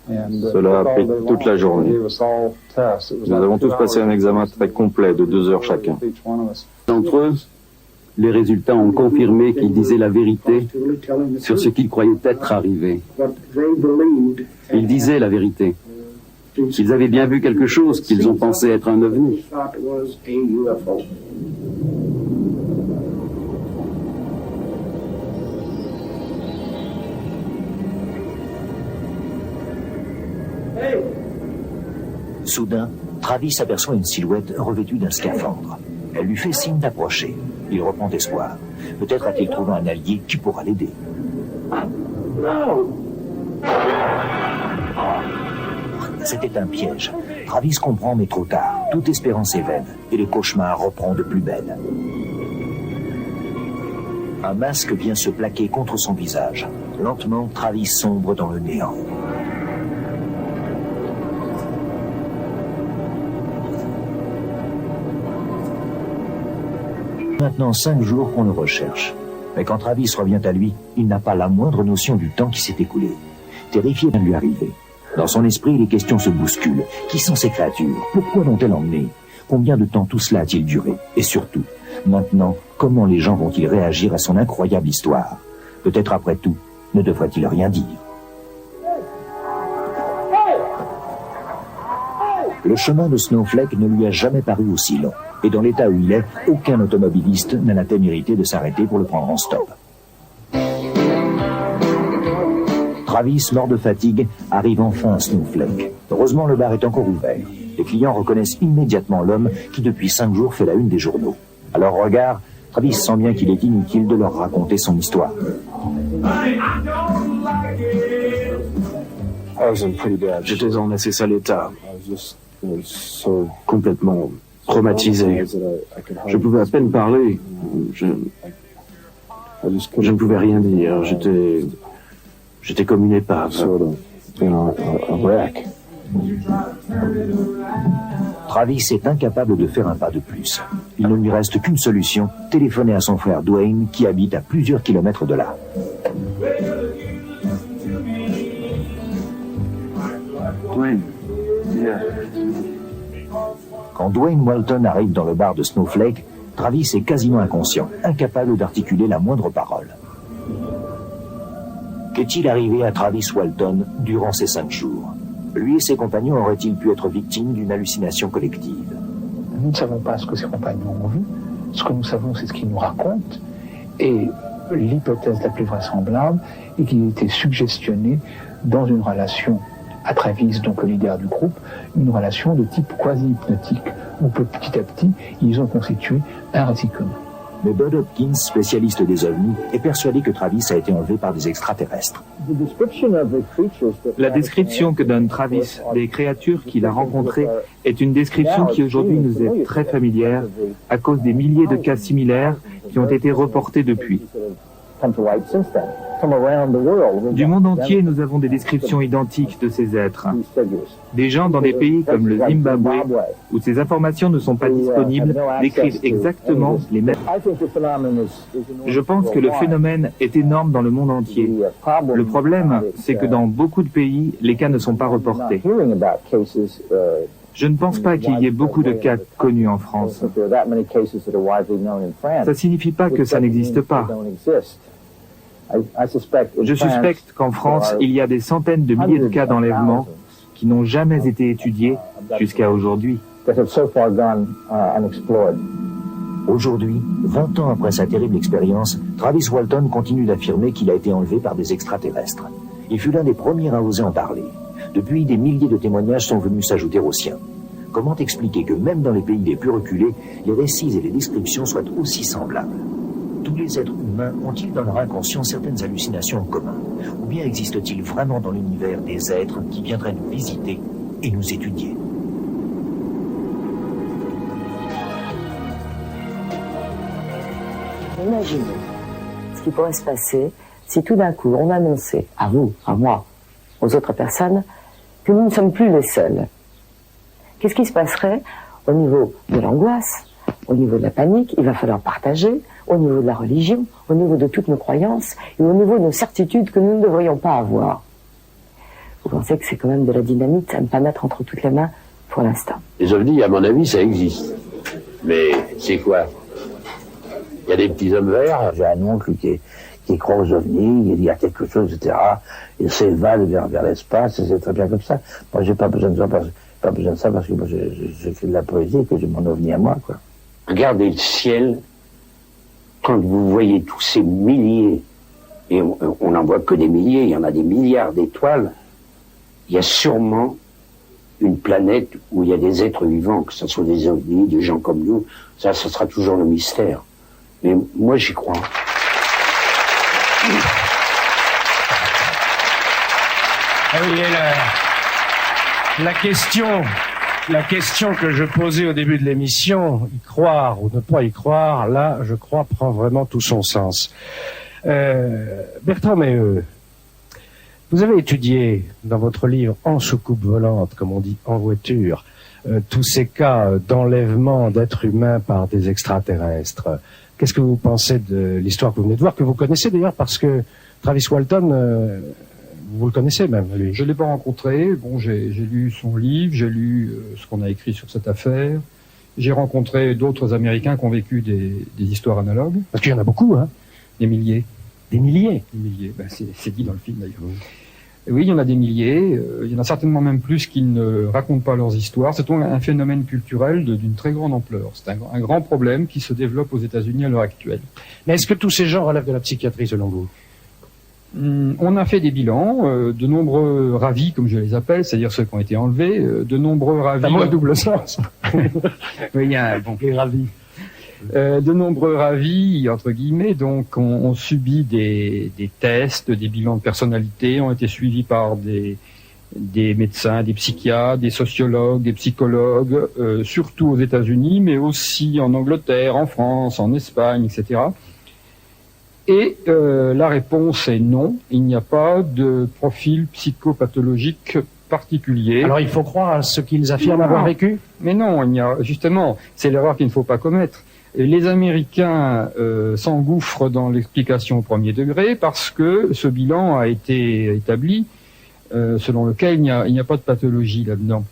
Cela a pris toute la journée. Nous avons tous passé un examen très complet de 2 heures chacun. D'entre eux, les résultats ont confirmé qu'ils disaient la vérité sur ce qu'ils croyaient être arrivé. Ils disaient la vérité. Qu'ils avaient bien vu quelque chose qu'ils ont pensé être un ovni. Soudain, Travis aperçoit une silhouette revêtue d'un scaphandre. Elle lui fait signe d'approcher. Il reprend espoir. Peut-être a-t-il trouvé un allié qui pourra l'aider. C'était un piège. Travis comprend, mais trop tard. Toute espérance est vaine, et le cauchemar reprend de plus belle. Un masque vient se plaquer contre son visage. Lentement, Travis sombre dans le néant. Maintenant 5 jours qu'on le recherche. Mais quand Travis revient à lui, il n'a pas la moindre notion du temps qui s'est écoulé. Terrifié de lui arriver. Dans son esprit, les questions se bousculent. Qui sont ces créatures? Pourquoi l'ont-elles emmené? Combien de temps tout cela a-t-il duré? Et surtout, maintenant, comment les gens vont-ils réagir à son incroyable histoire? Peut-être après tout, ne devrait-il rien dire? Le chemin de Snowflake ne lui a jamais paru aussi long. Et dans l'état où il est, aucun automobiliste n'a la témérité de s'arrêter pour le prendre en stop. Travis, mort de fatigue, arrive enfin à Snowflake. Heureusement, le bar est encore ouvert. Les clients reconnaissent immédiatement l'homme qui, depuis 5 jours, fait la une des journaux. À leur regard, Travis sent bien qu'il est inutile de leur raconter son histoire. J'étais en assez sale état. Complètement traumatisé. Je pouvais à peine parler. Je ne pouvais rien dire. J'étais comme une épave. Travis est incapable de faire un pas de plus. Il ne lui reste qu'une solution, téléphoner à son frère Dwayne, qui habite à plusieurs kilomètres de là. Dwayne, Quand Dwayne Walton arrive dans le bar de Snowflake, Travis est quasiment inconscient, incapable d'articuler la moindre parole. Qu'est-il arrivé à Travis Walton durant ces 5 jours? Lui et ses compagnons auraient-ils pu être victimes d'une hallucination collective? Nous ne savons pas ce que ses compagnons ont vu. Ce que nous savons, c'est ce qu'ils nous racontent. Et l'hypothèse la plus vraisemblable est qu'il était suggestionné dans une relation à Travis, donc le leader du groupe, une relation de type quasi-hypnotique, où petit à petit, ils ont constitué un récit commun. Mais Bud Hopkins, spécialiste des ovnis, est persuadé que Travis a été enlevé par des extraterrestres. La description que donne Travis des créatures qu'il a rencontrées est une description qui aujourd'hui nous est très familière à cause des milliers de cas similaires qui ont été reportés depuis. Du monde entier, nous avons des descriptions identiques de ces êtres. Des gens dans des pays comme le Zimbabwe, où ces informations ne sont pas disponibles, décrivent exactement les mêmes. Je pense que le phénomène est énorme dans le monde entier. Le problème, c'est que dans beaucoup de pays, les cas ne sont pas reportés. Je ne pense pas qu'il y ait beaucoup de cas connus en France. Ça ne signifie pas que ça n'existe pas. Je suspecte qu'en France, il y a des centaines de milliers de cas d'enlèvement qui n'ont jamais été étudiés jusqu'à aujourd'hui. Aujourd'hui, 20 ans après sa terrible expérience, Travis Walton continue d'affirmer qu'il a été enlevé par des extraterrestres. Il fut l'un des premiers à oser en parler. Depuis, des milliers de témoignages sont venus s'ajouter aux siens. Comment expliquer que même dans les pays les plus reculés, les récits et les descriptions soient aussi semblables? Tous les êtres humains ont-ils dans leur inconscient certaines hallucinations en commun? Ou bien existe-t-il vraiment dans l'univers des êtres qui viendraient nous visiter et nous étudier? Imaginez ce qui pourrait se passer si tout d'un coup on annonçait à vous, à moi, aux autres personnes, que nous ne sommes plus les seuls. Qu'est-ce qui se passerait au niveau de l'angoisse, au niveau de la panique? Il va falloir partager, au niveau de la religion, au niveau de toutes nos croyances et au niveau de nos certitudes que nous ne devrions pas avoir. Vous pensez que c'est quand même de la dynamite à ne pas mettre entre toutes les mains pour l'instant? Les ovnis, à mon avis, ça existe. Mais c'est quoi? Il y a des petits hommes verts. J'ai un oncle qui croit aux ovnis, il y a quelque chose, etc. Il s'évade vers l'espace, et c'est très bien comme ça. Moi, j'ai pas besoin de ça parce que moi, j'écris de la poésie et que j'ai mon ovni à moi, quoi. Regardez le ciel, quand vous voyez tous ces milliers, et on n'en voit que des milliers, il y en a des milliards d'étoiles, il y a sûrement une planète où il y a des êtres vivants, que ce soit des ovnis, des gens comme nous, ça sera toujours le mystère. Mais moi, j'y crois. Ah oui, et la question que je posais au début de l'émission, y croire ou ne pas y croire, là, je crois, prend vraiment tout son sens. Bertrand Meheux, vous avez étudié dans votre livre En soucoupe volante, comme on dit en voiture, tous ces cas d'enlèvement d'êtres humains par des extraterrestres. Qu'est-ce que vous pensez de l'histoire que vous venez de voir, que vous connaissez d'ailleurs parce que Travis Walton, vous le connaissez même, lui. Je ne l'ai pas rencontré. Bon, j'ai lu son livre, j'ai lu ce qu'on a écrit sur cette affaire. J'ai rencontré d'autres Américains qui ont vécu des histoires analogues. Parce qu'il y en a beaucoup, hein. Des milliers. Des milliers? Des milliers. Ben, c'est dit dans le film, d'ailleurs. Oui, il y en a des milliers. Il y en a certainement même plus qui ne racontent pas leurs histoires. C'est un phénomène culturel d'une très grande ampleur. C'est un grand problème qui se développe aux États-Unis à l'heure actuelle. Mais est-ce que tous ces gens relèvent de la psychiatrie, selon vous? On a fait des bilans, de nombreux ravis, comme je les appelle, c'est-à-dire ceux qui ont été enlevés, de nombreux ravis... C'est un mot à double sens. Oui, il y a les ravis. De nombreux ravis, entre guillemets, donc ont subi des tests, des bilans de personnalité, ont été suivis par des médecins, des psychiatres, des sociologues, des psychologues, surtout aux États-Unis, mais aussi en Angleterre, en France, en Espagne, etc. Et la réponse est non, il n'y a pas de profil psychopathologique particulier. Alors il faut croire à ce qu'ils affirment avoir vécu? Mais non, justement, c'est l'erreur qu'il ne faut pas commettre. Les Américains s'engouffrent dans l'explication au premier degré parce que ce bilan a été établi selon lequel il n'y a pas de pathologie là-dedans.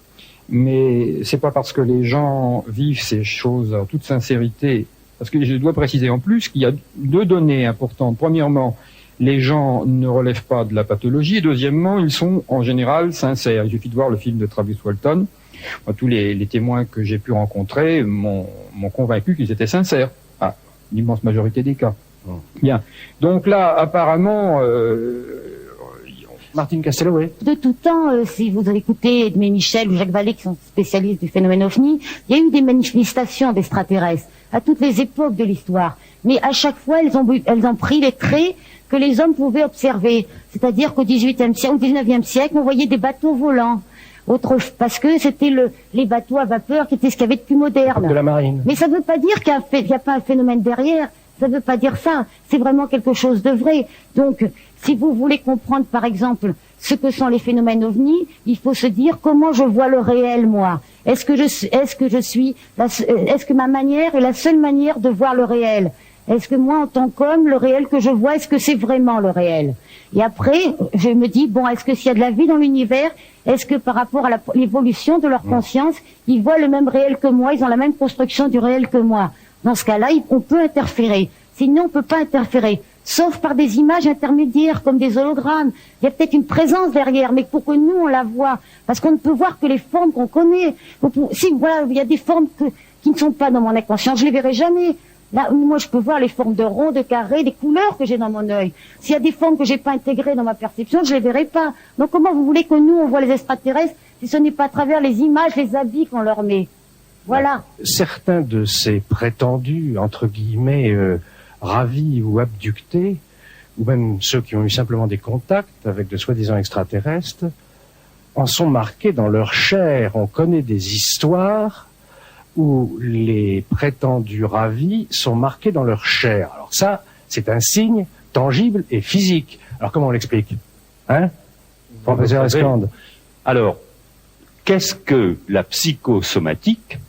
Mais c'est pas parce que les gens vivent ces choses en toute sincérité, parce que je dois préciser en plus qu'il y a deux données importantes. Premièrement, les gens ne relèvent pas de la pathologie, et deuxièmement, ils sont en général sincères. Il suffit de voir le film de Travis Walton. Moi, tous les témoins que j'ai pu rencontrer m'ont convaincu qu'ils étaient sincères. Ah, l'immense majorité des cas. Bien. Donc là, apparemment... Martine Castello, oui. De tout temps, si vous avez écouté Edmé Michel ou Jacques Vallée, qui sont spécialistes du phénomène OVNI, il y a eu des manifestations d'extraterrestres à toutes les époques de l'histoire. Mais à chaque fois, elles ont pris les traits que les hommes pouvaient observer. C'est-à-dire qu'au XVIIIe siècle, au XIXe siècle, on voyait des bateaux volants. Parce que c'était les bateaux à vapeur qui étaient ce qu'il y avait de plus moderne. De la marine. Mais ça ne veut pas dire qu'il n'y a pas un phénomène derrière. Ça ne veut pas dire ça. C'est vraiment quelque chose de vrai. Donc, si vous voulez comprendre, par exemple, ce que sont les phénomènes ovnis, il faut se dire comment je vois le réel, moi. Est-ce que ma manière est la seule manière de voir le réel? Est-ce que moi, en tant qu'homme, le réel que je vois, est-ce que c'est vraiment le réel? Et après, je me dis, bon, est-ce que s'il y a de la vie dans l'univers, est-ce que par rapport à l'évolution de leur conscience, ils voient le même réel que moi, ils ont la même construction du réel que moi? Dans ce cas-là, on peut interférer. Sinon, on peut pas interférer. Sauf par des images intermédiaires, comme des hologrammes. Il y a peut-être une présence derrière, mais pour que nous, on la voit. Parce qu'on ne peut voir que les formes qu'on connaît. Si, voilà, il y a des formes qui ne sont pas dans mon inconscient, je les verrai jamais. Là, moi, je peux voir les formes de ronds, de carrés, des couleurs que j'ai dans mon œil. S'il y a des formes que j'ai pas intégrées dans ma perception, je les verrai pas. Donc, comment vous voulez que nous, on voit les extraterrestres si ce n'est pas à travers les images, les habits qu'on leur met. Voilà. Certains de ces prétendus, entre guillemets, ravis ou abductés, ou même ceux qui ont eu simplement des contacts avec de soi-disant extraterrestres, en sont marqués dans leur chair. On connaît des histoires où les prétendus ravis sont marqués dans leur chair. Alors ça, c'est un signe tangible et physique. Alors comment on l'explique, hein, professeur Escande? Alors, qu'est-ce que la psychosomatique,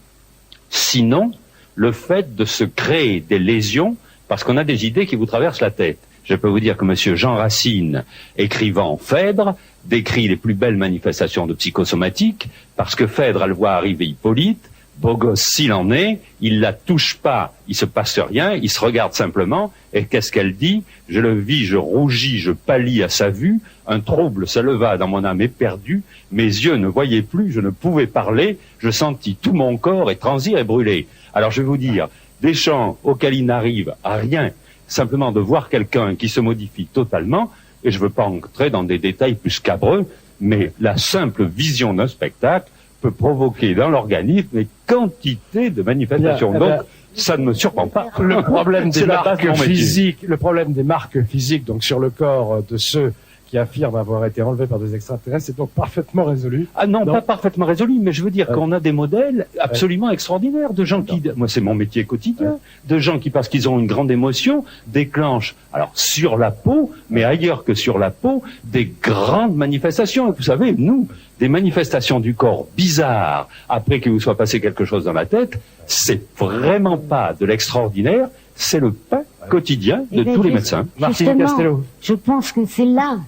sinon le fait de se créer des lésions parce qu'on a des idées qui vous traversent la tête? Je peux vous dire que monsieur Jean Racine, écrivant Phèdre, décrit les plus belles manifestations de psychosomatique, parce que Phèdre, elle voit arriver Hippolyte, beau gosse s'il en est, il la touche pas, il se passe rien, il se regarde simplement, et qu'est-ce qu'elle dit? Je le vis, je rougis, je pâlis à sa vue, un trouble se leva dans mon âme éperdue, mes yeux ne voyaient plus, je ne pouvais parler, je sentis tout mon corps et transir et brûler. Alors je vais vous dire, des chants auxquels il n'arrive à rien, simplement de voir quelqu'un qui se modifie totalement, et je ne veux pas entrer dans des détails plus scabreux, mais la simple vision d'un spectacle peut provoquer dans l'organisme des quantités de manifestations. Bien, donc, ça ne me surprend pas. Le problème des marques physiques, le problème des marques physiques, donc sur le corps de ceux qui affirment avoir été enlevés par des extraterrestres, c'est donc parfaitement résolu. Ah non, pas parfaitement résolu, mais je veux dire qu'on a des modèles absolument extraordinaires de gens qui, moi c'est mon métier quotidien, de gens qui, parce qu'ils ont une grande émotion, déclenchent, alors sur la peau, mais ailleurs que sur la peau, des grandes manifestations. Et vous savez, nous, des manifestations du corps bizarres, après qu'il vous soit passé quelque chose dans la tête, c'est vraiment pas de l'extraordinaire, c'est le pain quotidien de tous les médecins. Martine Castello. Je pense que c'est là,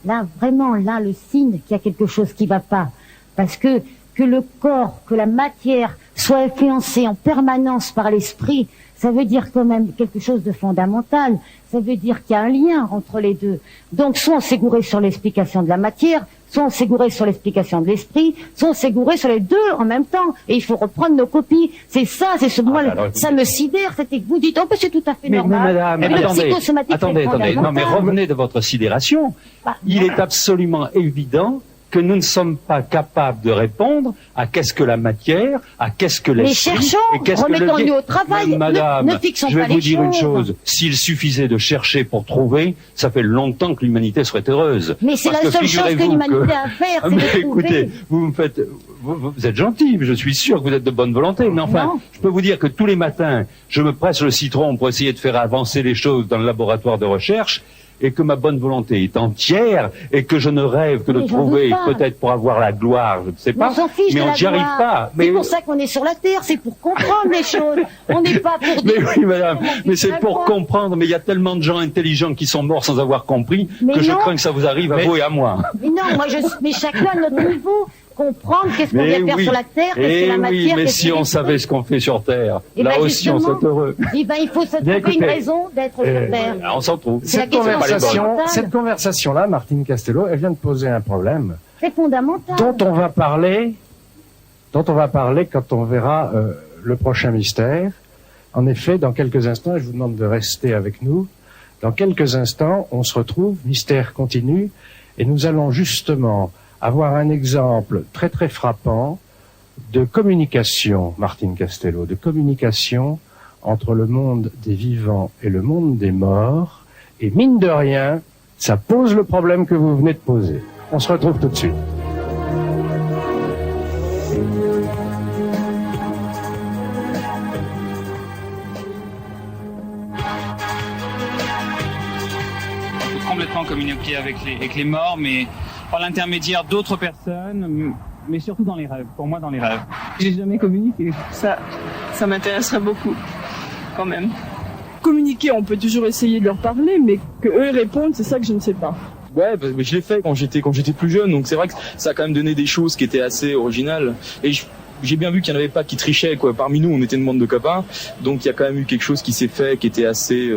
vraiment, le signe qu'il y a quelque chose qui va pas. Parce que le corps, que la matière soit influencée en permanence par l'esprit, ça veut dire quand même quelque chose de fondamental. Ça veut dire qu'il y a un lien entre les deux. Donc, soit on s'est gouré sur l'explication de la matière, soit on s'est gouré sur l'explication de l'esprit, soit on s'est gouré sur les deux en même temps. Et il faut reprendre nos copies. C'est ça, c'est ce moi, ça me sidère. C'était que vous dites, oh, c'est tout à fait normal. Mais attendez, non, mais revenez de votre sidération. Il est absolument évident que nous ne sommes pas capables de répondre à qu'est-ce que la matière, à qu'est-ce que l'esprit, mais cherchons, remettons-nous au travail, madame, ne fixons je vais pas vous dire les une choses. chose, s'il suffisait de chercher pour trouver, ça fait longtemps que l'humanité serait heureuse. Mais c'est la seule chose que l'humanité a à faire, c'est de trouver. Écoutez, vous me faites, vous êtes gentil, je suis sûr que vous êtes de bonne volonté, mais enfin, je peux vous dire que tous les matins, je me presse le citron pour essayer de faire avancer les choses dans le laboratoire de recherche, et que ma bonne volonté est entière, et que je ne rêve que de trouver, peut-être pour avoir la gloire, je ne sais pas, on s'en fiche mais on n'y arrive pas. C'est pour ça qu'on est sur la Terre, c'est pour comprendre les choses. On n'est pas pour dire... Mais oui, madame, mais c'est pour comprendre, mais il y a tellement de gens intelligents qui sont morts sans avoir compris, que je crains que ça vous arrive à vous et à moi. Mais non, mais chacun à notre niveau... comprendre qu'est-ce qu'on vient faire sur la Terre, qu'est-ce que la matière... Oui, mais si on savait ce qu'on fait sur Terre, là aussi on serait heureux. Il faut se trouver une raison d'être sur Terre. On s'en trouve. Cette conversation-là, Martine Castello, elle vient de poser un problème. C'est fondamental. Dont on va parler quand on verra le prochain mystère. En effet, dans quelques instants, et je vous demande de rester avec nous, dans quelques instants, on se retrouve, mystère continu, et nous allons justement avoir un exemple très très frappant de communication, Martine Castello, de communication entre le monde des vivants et le monde des morts, et mine de rien, ça pose le problème que vous venez de poser. On se retrouve tout de suite. On peut complètement communiquer avec les morts, mais par l'intermédiaire d'autres personnes, mais surtout dans les rêves, pour moi dans les rêves. J'ai jamais communiqué. Ça m'intéresserait beaucoup, quand même. Communiquer, on peut toujours essayer de leur parler, mais que eux répondent, c'est ça que je ne sais pas. Ouais, mais je l'ai fait quand j'étais plus jeune, donc c'est vrai que ça a quand même donné des choses qui étaient assez originales. Et j'ai bien vu qu'il n'y en avait pas qui trichaient, quoi. Parmi nous, on était une bande de copains, donc il y a quand même eu quelque chose qui s'est fait, qui était assez,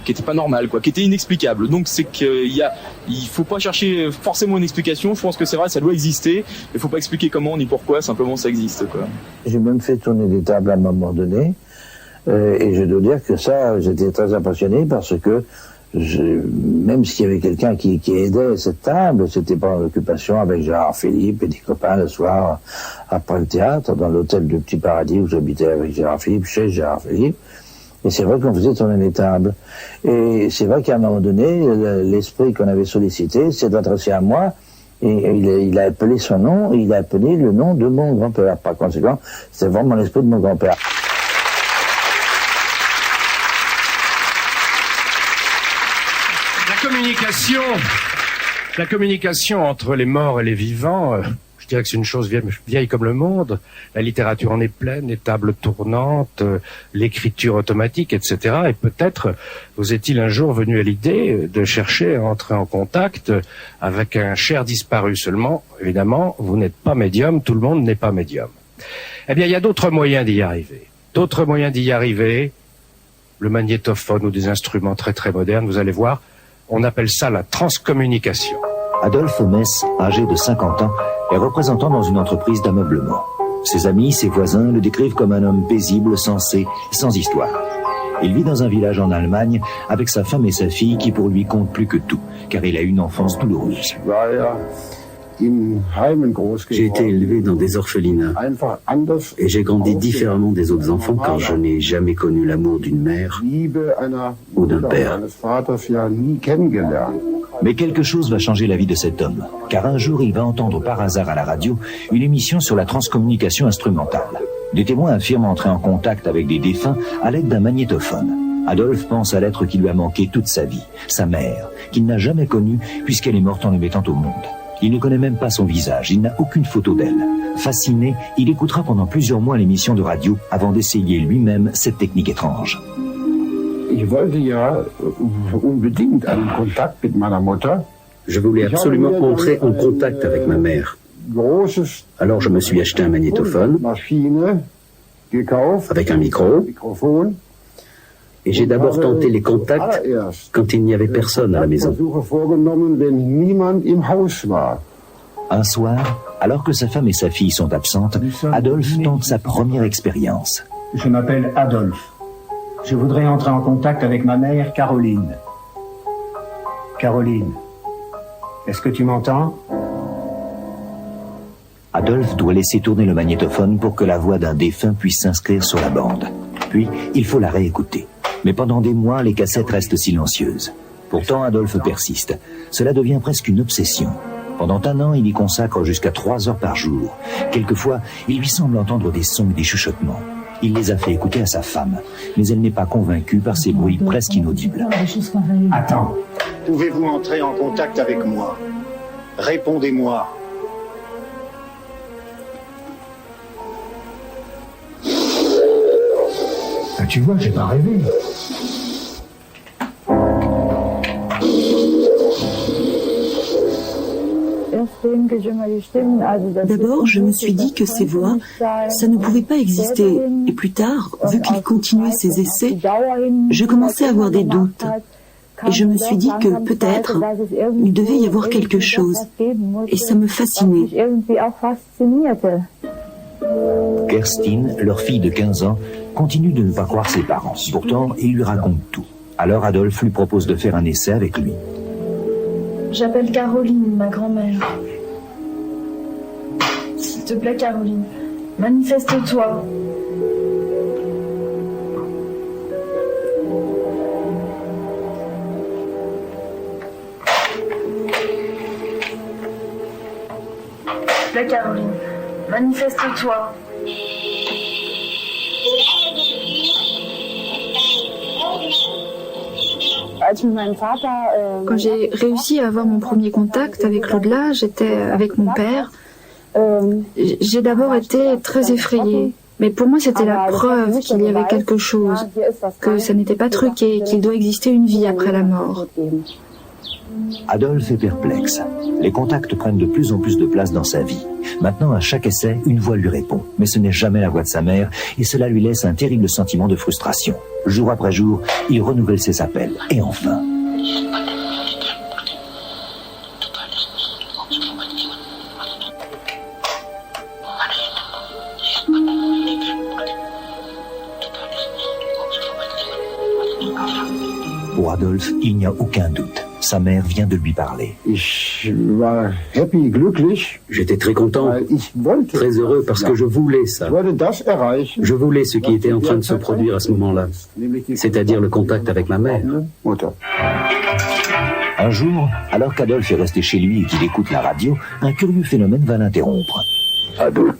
qui était pas normal, quoi, qui était inexplicable. Donc c'est il faut pas chercher forcément une explication. Je pense que c'est vrai, ça doit exister. Il faut pas expliquer comment ni pourquoi, simplement ça existe, quoi. J'ai même fait tourner des tables à un moment donné, et je dois dire que ça, j'étais très impressionné parce que même s'il y avait quelqu'un qui aidait cette table, c'était pas en occupation avec Gérard Philippe et des copains le soir après le théâtre, dans l'hôtel du Petit Paradis où j'habitais avec Gérard Philippe, chez Gérard Philippe. Et c'est vrai qu'on faisait tourner les tables. Et c'est vrai qu'à un moment donné, l'esprit qu'on avait sollicité s'est adressé à moi, et il a appelé son nom, et il a appelé le nom de mon grand-père. Par conséquent, c'était vraiment l'esprit de mon grand-père. La communication entre les morts et les vivants, je dirais que c'est une chose vieille comme le monde. La littérature en est pleine, les tables tournantes, l'écriture automatique, etc. Et peut-être vous est-il un jour venu à l'idée de chercher à entrer en contact avec un cher disparu. Seulement, évidemment, vous n'êtes pas médium, tout le monde n'est pas médium. Eh bien, il y a d'autres moyens d'y arriver. Le magnétophone ou des instruments très très modernes, vous allez voir, on appelle ça la transcommunication. Adolphe Mess, âgé de 50 ans, est représentant dans une entreprise d'ameublement. Ses amis, ses voisins le décrivent comme un homme paisible, sensé, sans histoire. Il vit dans un village en Allemagne avec sa femme et sa fille qui pour lui comptent plus que tout, car il a une enfance douloureuse. J'ai été élevé dans des orphelinats et j'ai grandi différemment des autres enfants car je n'ai jamais connu l'amour d'une mère ou d'un père. Mais quelque chose va changer la vie de cet homme, car un jour il va entendre par hasard à la radio une émission sur la transcommunication instrumentale. Des témoins affirment entrer en contact avec des défunts à l'aide d'un magnétophone. Adolphe pense à l'être qui lui a manqué toute sa vie, sa mère, qu'il n'a jamais connue puisqu'elle est morte en le mettant au monde. Il ne connaît même pas son visage, il n'a aucune photo d'elle. Fasciné, il écoutera pendant plusieurs mois l'émission de radio avant d'essayer lui-même cette technique étrange. Je voulais absolument entrer en contact avec ma mère. Alors je me suis acheté un magnétophone avec un micro et j'ai d'abord tenté les contacts quand il n'y avait personne à la maison. Un soir, alors que sa femme et sa fille sont absentes, Adolphe tente sa première expérience. Je m'appelle Adolphe. Je voudrais entrer en contact avec ma mère, Caroline. Caroline, est-ce que tu m'entends ? Adolphe doit laisser tourner le magnétophone pour que la voix d'un défunt puisse s'inscrire sur la bande. Puis, il faut la réécouter. Mais pendant des mois, les cassettes restent silencieuses. Pourtant, Adolphe persiste. Cela devient presque une obsession. Pendant un an, il y consacre jusqu'à 3 heures par jour. Quelquefois, il lui semble entendre des sons et des chuchotements. Il les a fait écouter à sa femme, mais elle n'est pas convaincue par ces bruits presque inaudibles. Attends. Pouvez-vous entrer en contact avec moi ? Répondez-moi. Ah, tu vois, j'ai pas rêvé. D'abord, je me suis dit que ces voix, ça ne pouvait pas exister. Et plus tard, vu qu'il continuait ses essais, je commençais à avoir des doutes. Et je me suis dit que peut-être, il devait y avoir quelque chose. Et ça me fascinait. Kerstin, leur fille de 15 ans, continue de ne pas croire ses parents. Pourtant, il lui raconte tout. Alors Adolphe lui propose de faire un essai avec lui. J'appelle Caroline, ma grand-mère. S'il te plaît, Caroline, manifeste-toi. S'il te plaît, Caroline, manifeste-toi. Quand j'ai réussi à avoir mon premier contact avec l'au-delà, j'étais avec mon père. J'ai d'abord été très effrayée. Mais pour moi, c'était la preuve qu'il y avait quelque chose, que ça n'était pas truqué, qu'il doit exister une vie après la mort. Adolphe est perplexe. Les contacts prennent de plus en plus de place dans sa vie. Maintenant, à chaque essai, une voix lui répond. Mais ce n'est jamais la voix de sa mère, et cela lui laisse un terrible sentiment de frustration. Jour après jour, il renouvelle ses appels. Et enfin... Pour Adolphe, il n'y a aucun doute. Sa mère vient de lui parler. J'étais très content, très heureux parce que je voulais ça. Je voulais ce qui était en train de se produire à ce moment-là, c'est-à-dire le contact avec ma mère. Un jour, alors qu'Adolphe est resté chez lui et qu'il écoute la radio, un curieux phénomène va l'interrompre. Adolphe.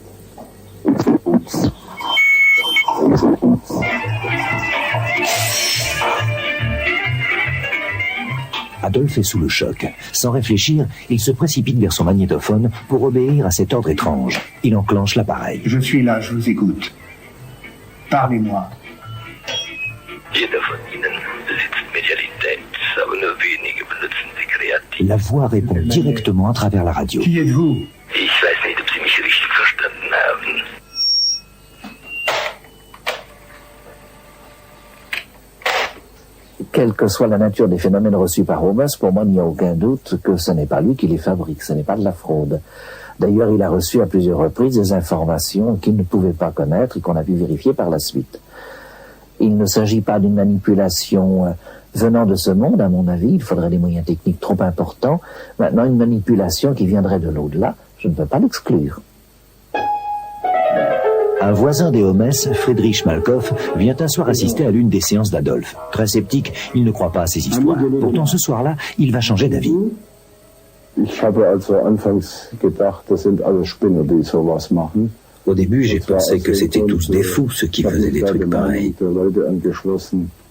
Adolphe est sous le choc. Sans réfléchir, il se précipite vers son magnétophone pour obéir à cet ordre étrange. Il enclenche l'appareil. Je suis là, je vous écoute. Parlez-moi. La voix répond directement à travers la radio. Qui êtes-vous? Quelle que soit la nature des phénomènes reçus par Holmes, pour moi, il n'y a aucun doute que ce n'est pas lui qui les fabrique, ce n'est pas de la fraude. D'ailleurs, il a reçu à plusieurs reprises des informations qu'il ne pouvait pas connaître et qu'on a pu vérifier par la suite. Il ne s'agit pas d'une manipulation venant de ce monde, à mon avis. Il faudrait des moyens techniques trop importants. Maintenant, une manipulation qui viendrait de l'au-delà, je ne peux pas l'exclure. Un voisin des Holmes, Friedrich Malkoff, vient un soir assister à l'une des séances d'Adolphe. Très sceptique, il ne croit pas à ces histoires. Pourtant, ce soir-là, il va changer d'avis. Au début, j'ai pensé que c'était tous des fous, ceux qui faisaient des trucs pareils.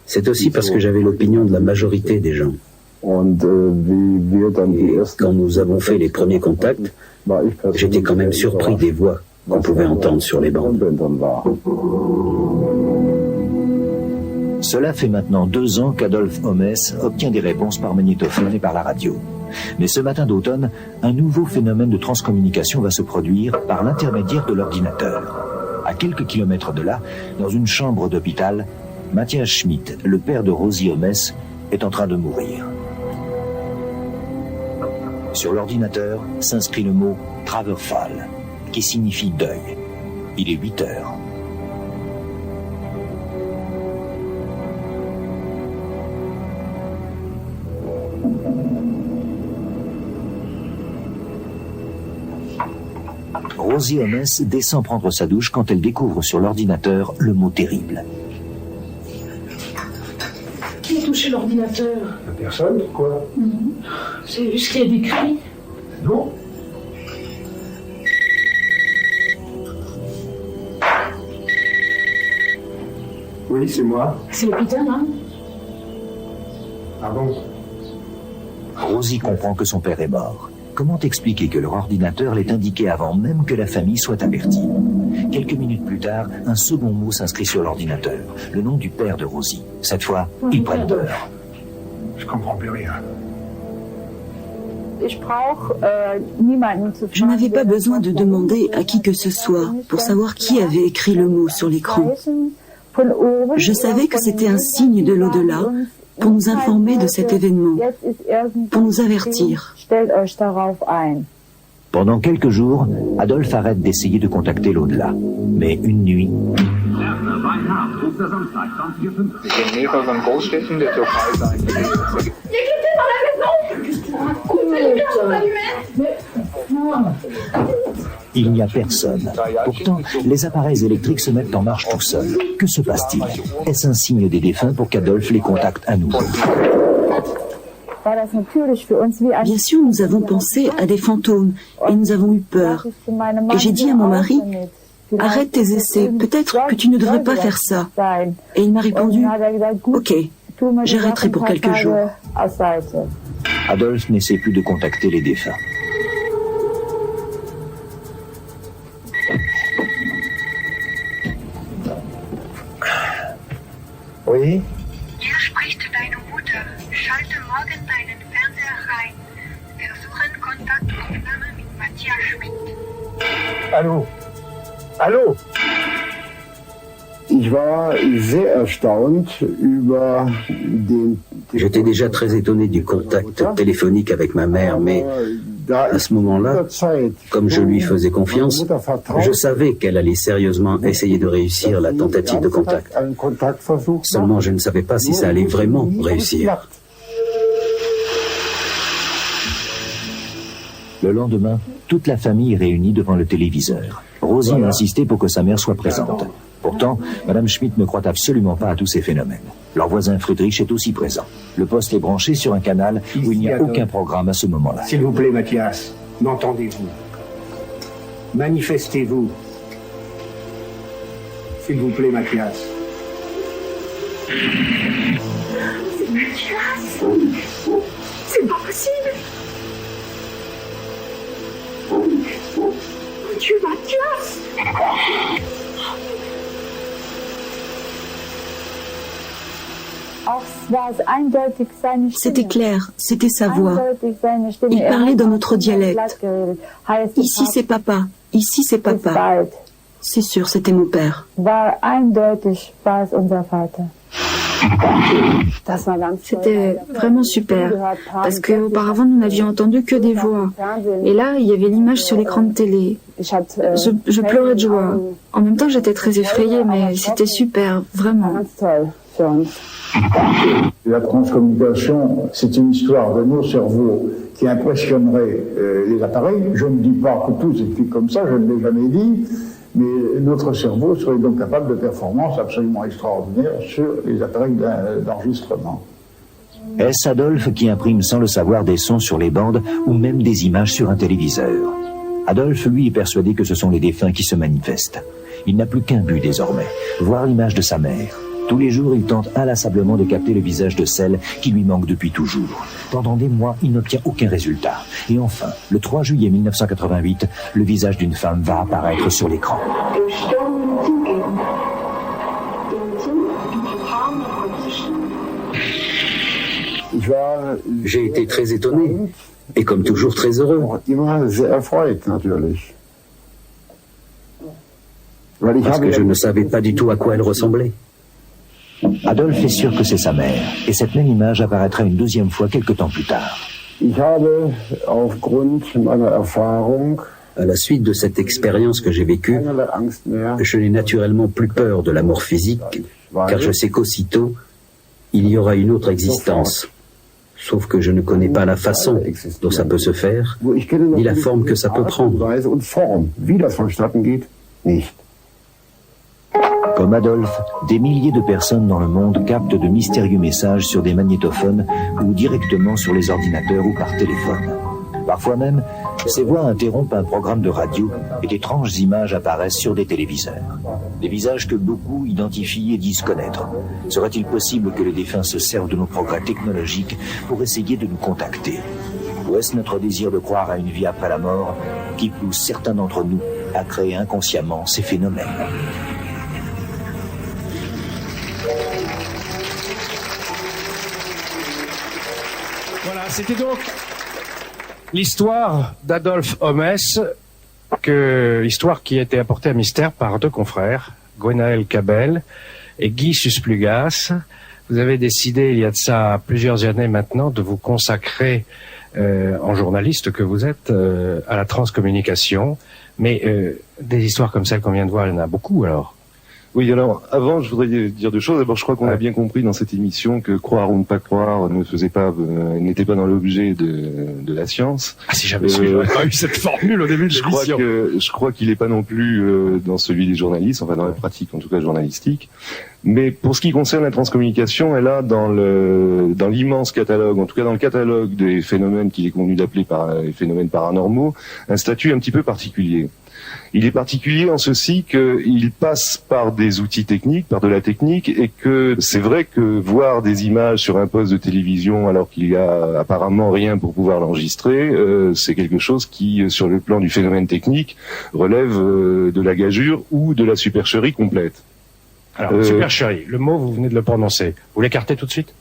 C'est aussi parce que j'avais l'opinion de la majorité des gens. Et quand nous avons fait les premiers contacts, j'étais quand même surpris des voix qu'on pouvait entendre sur les bandes. Cela fait maintenant 2 ans qu'Adolphe Holmes obtient des réponses par magnétophone et par la radio. Mais ce matin d'automne, un nouveau phénomène de transcommunication va se produire par l'intermédiaire de l'ordinateur. À quelques kilomètres de là, dans une chambre d'hôpital, Matthias Schmidt, le père de Rosie Holmes, est en train de mourir. Sur l'ordinateur s'inscrit le mot « Trauerfall », qui signifie deuil. Il est 8 heures. Rosie Holmes descend prendre sa douche quand elle découvre sur l'ordinateur le mot terrible. Qui a touché l'ordinateur? Personne, quoi? C'est vu ce qu'il y a décrit? Non. Oui, c'est moi. C'est l'hôpital, hein? Ah bon? Rosie comprend que son père est mort. Comment expliquer que leur ordinateur l'ait indiqué avant même que la famille soit avertie? Quelques minutes plus tard, un second mot s'inscrit sur l'ordinateur. Le nom du père de Rosie. Cette fois, ils prennent peur. Je comprends plus rien. Je n'avais pas besoin de demander à qui que ce soit pour savoir qui avait écrit le mot sur l'écran. Je savais que c'était un signe de l'au-delà pour nous informer de cet événement, pour nous avertir. Pendant quelques jours, Adolphe arrête d'essayer de contacter l'au-delà. Mais une nuit... Il n'y a personne. Pourtant, les appareils électriques se mettent en marche tout seuls. Que se passe-t-il? Est-ce un signe des défunts pour qu'Adolphe les contacte à nouveau? Bien sûr, nous avons pensé à des fantômes et nous avons eu peur. Et j'ai dit à mon mari, arrête tes essais, peut-être que tu ne devrais pas faire ça. Et il m'a répondu, ok, j'arrêterai pour quelques jours. Adolphe n'essaie plus de contacter les défunts. Oui? Hier spricht deine Mutter. Schalte morgen deinen Fernseher rein. Versuchen Kontaktaufnahme mit Matthias Schmidt. Allô? Allô? J'étais déjà très étonné du contact téléphonique avec ma mère, mais À ce moment-là, comme je lui faisais confiance, je savais qu'elle allait sérieusement essayer de réussir la tentative de contact. Seulement, je ne savais pas si ça allait vraiment réussir. Le lendemain, toute la famille est réunie devant le téléviseur. Rosie a insisté pour que sa mère soit présente. Pourtant, Madame Schmidt ne croit absolument pas à tous ces phénomènes. Leur voisin Friedrich est aussi présent. Le poste est branché sur un canal où il n'y a aucun programme à ce moment-là. S'il vous plaît, Mathias, m'entendez-vous? Manifestez-vous. S'il vous plaît, Mathias. C'est Mathias! C'est pas possible! Mon Dieu, Mathias! C'était clair, c'était sa voix. Il parlait dans notre dialecte. Ici c'est papa, ici c'est papa. C'est sûr, c'était mon père. C'était vraiment super, parce qu'auparavant nous n'avions entendu que des voix. Et là, il y avait l'image sur l'écran de télé. Je pleurais de joie. En même temps, j'étais très effrayée, mais c'était super, vraiment. La transcommunication, c'est une histoire de nos cerveaux qui impressionnerait les appareils. Je ne dis pas que tout s'explique comme ça, je ne l'ai jamais dit, mais notre cerveau serait donc capable de performances absolument extraordinaires sur les appareils d'enregistrement. Est-ce Adolphe qui imprime sans le savoir des sons sur les bandes ou même des images sur un téléviseur? Adolphe, lui, est persuadé que ce sont les défunts qui se manifestent. Il n'a plus qu'un but désormais, voir l'image de sa mère. Tous les jours, il tente inlassablement de capter le visage de celle qui lui manque depuis toujours. Pendant des mois, il n'obtient aucun résultat. Et enfin, le 3 juillet 1988, le visage d'une femme va apparaître sur l'écran. J'ai été très étonné, et comme toujours très heureux. Parce que je ne savais pas du tout à quoi elle ressemblait. Adolphe est sûr que c'est sa mère, et cette même image apparaîtra une deuxième fois quelque temps plus tard. À la suite de cette expérience que j'ai vécue, je n'ai naturellement plus peur de la mort physique, car je sais qu'aussitôt, il y aura une autre existence. Sauf que je ne connais pas la façon dont ça peut se faire, ni la forme que ça peut prendre. Comme Adolphe, des milliers de personnes dans le monde captent de mystérieux messages sur des magnétophones ou directement sur les ordinateurs ou par téléphone. Parfois même, ces voix interrompent un programme de radio et d'étranges images apparaissent sur des téléviseurs. Des visages que beaucoup identifient et disent connaître. Serait-il possible que les défunts se servent de nos progrès technologiques pour essayer de nous contacter? Ou est-ce notre désir de croire à une vie après la mort qui pousse certains d'entre nous à créer inconsciemment ces phénomènes? Voilà, c'était donc l'histoire d'Adolphe Hommes, histoire qui a été apportée à mystère par deux confrères, Gwenaël Cabel et Guy Susplugas. Vous avez décidé, il y a de ça plusieurs années maintenant, de vous consacrer, en journaliste que vous êtes, à la transcommunication. Mais des histoires comme celle qu'on vient de voir, il y en a beaucoup alors. Oui, alors, avant, je voudrais dire deux choses. D'abord, je crois qu'on a bien compris dans cette émission que croire ou ne pas croire n'était pas dans l'objet de la science. Ah, si j'avais su, j'aurais pas eu cette formule au début de l'émission. Je crois qu'il n'est pas non plus dans celui des journalistes, enfin dans la pratique, en tout cas journalistique. Mais pour ce qui concerne la transcommunication, elle a dans l'immense catalogue, en tout cas dans le catalogue des phénomènes qu'il est convenu d'appeler les phénomènes paranormaux, un statut un petit peu particulier. Il est particulier en ceci qu'il passe par des outils techniques, par de la technique, et que c'est vrai que voir des images sur un poste de télévision alors qu'il y a apparemment rien pour pouvoir l'enregistrer, c'est quelque chose qui, sur le plan du phénomène technique, relève de la gageure ou de la supercherie complète. Alors, supercherie, le mot, vous venez de le prononcer. Vous l'écartez tout de suite ?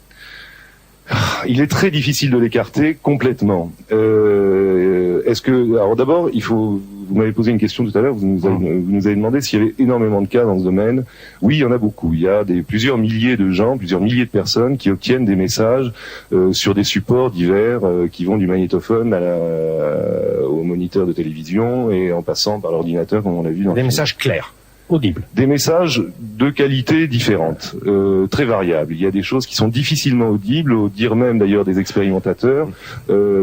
Il est très difficile de l'écarter complètement. alors d'abord, vous m'avez posé une question tout à l'heure, vous nous avez demandé s'il y avait énormément de cas dans ce domaine. Oui, il y en a beaucoup. Il y a plusieurs milliers de gens, plusieurs milliers de personnes qui obtiennent des messages sur des supports divers qui vont du magnétophone au moniteur de télévision et en passant par l'ordinateur, comme on l'a vu dans le film. Des messages clairs. Audibles. Des messages de qualité différente, très variables. Il y a des choses qui sont difficilement audibles, au dire même d'ailleurs des expérimentateurs.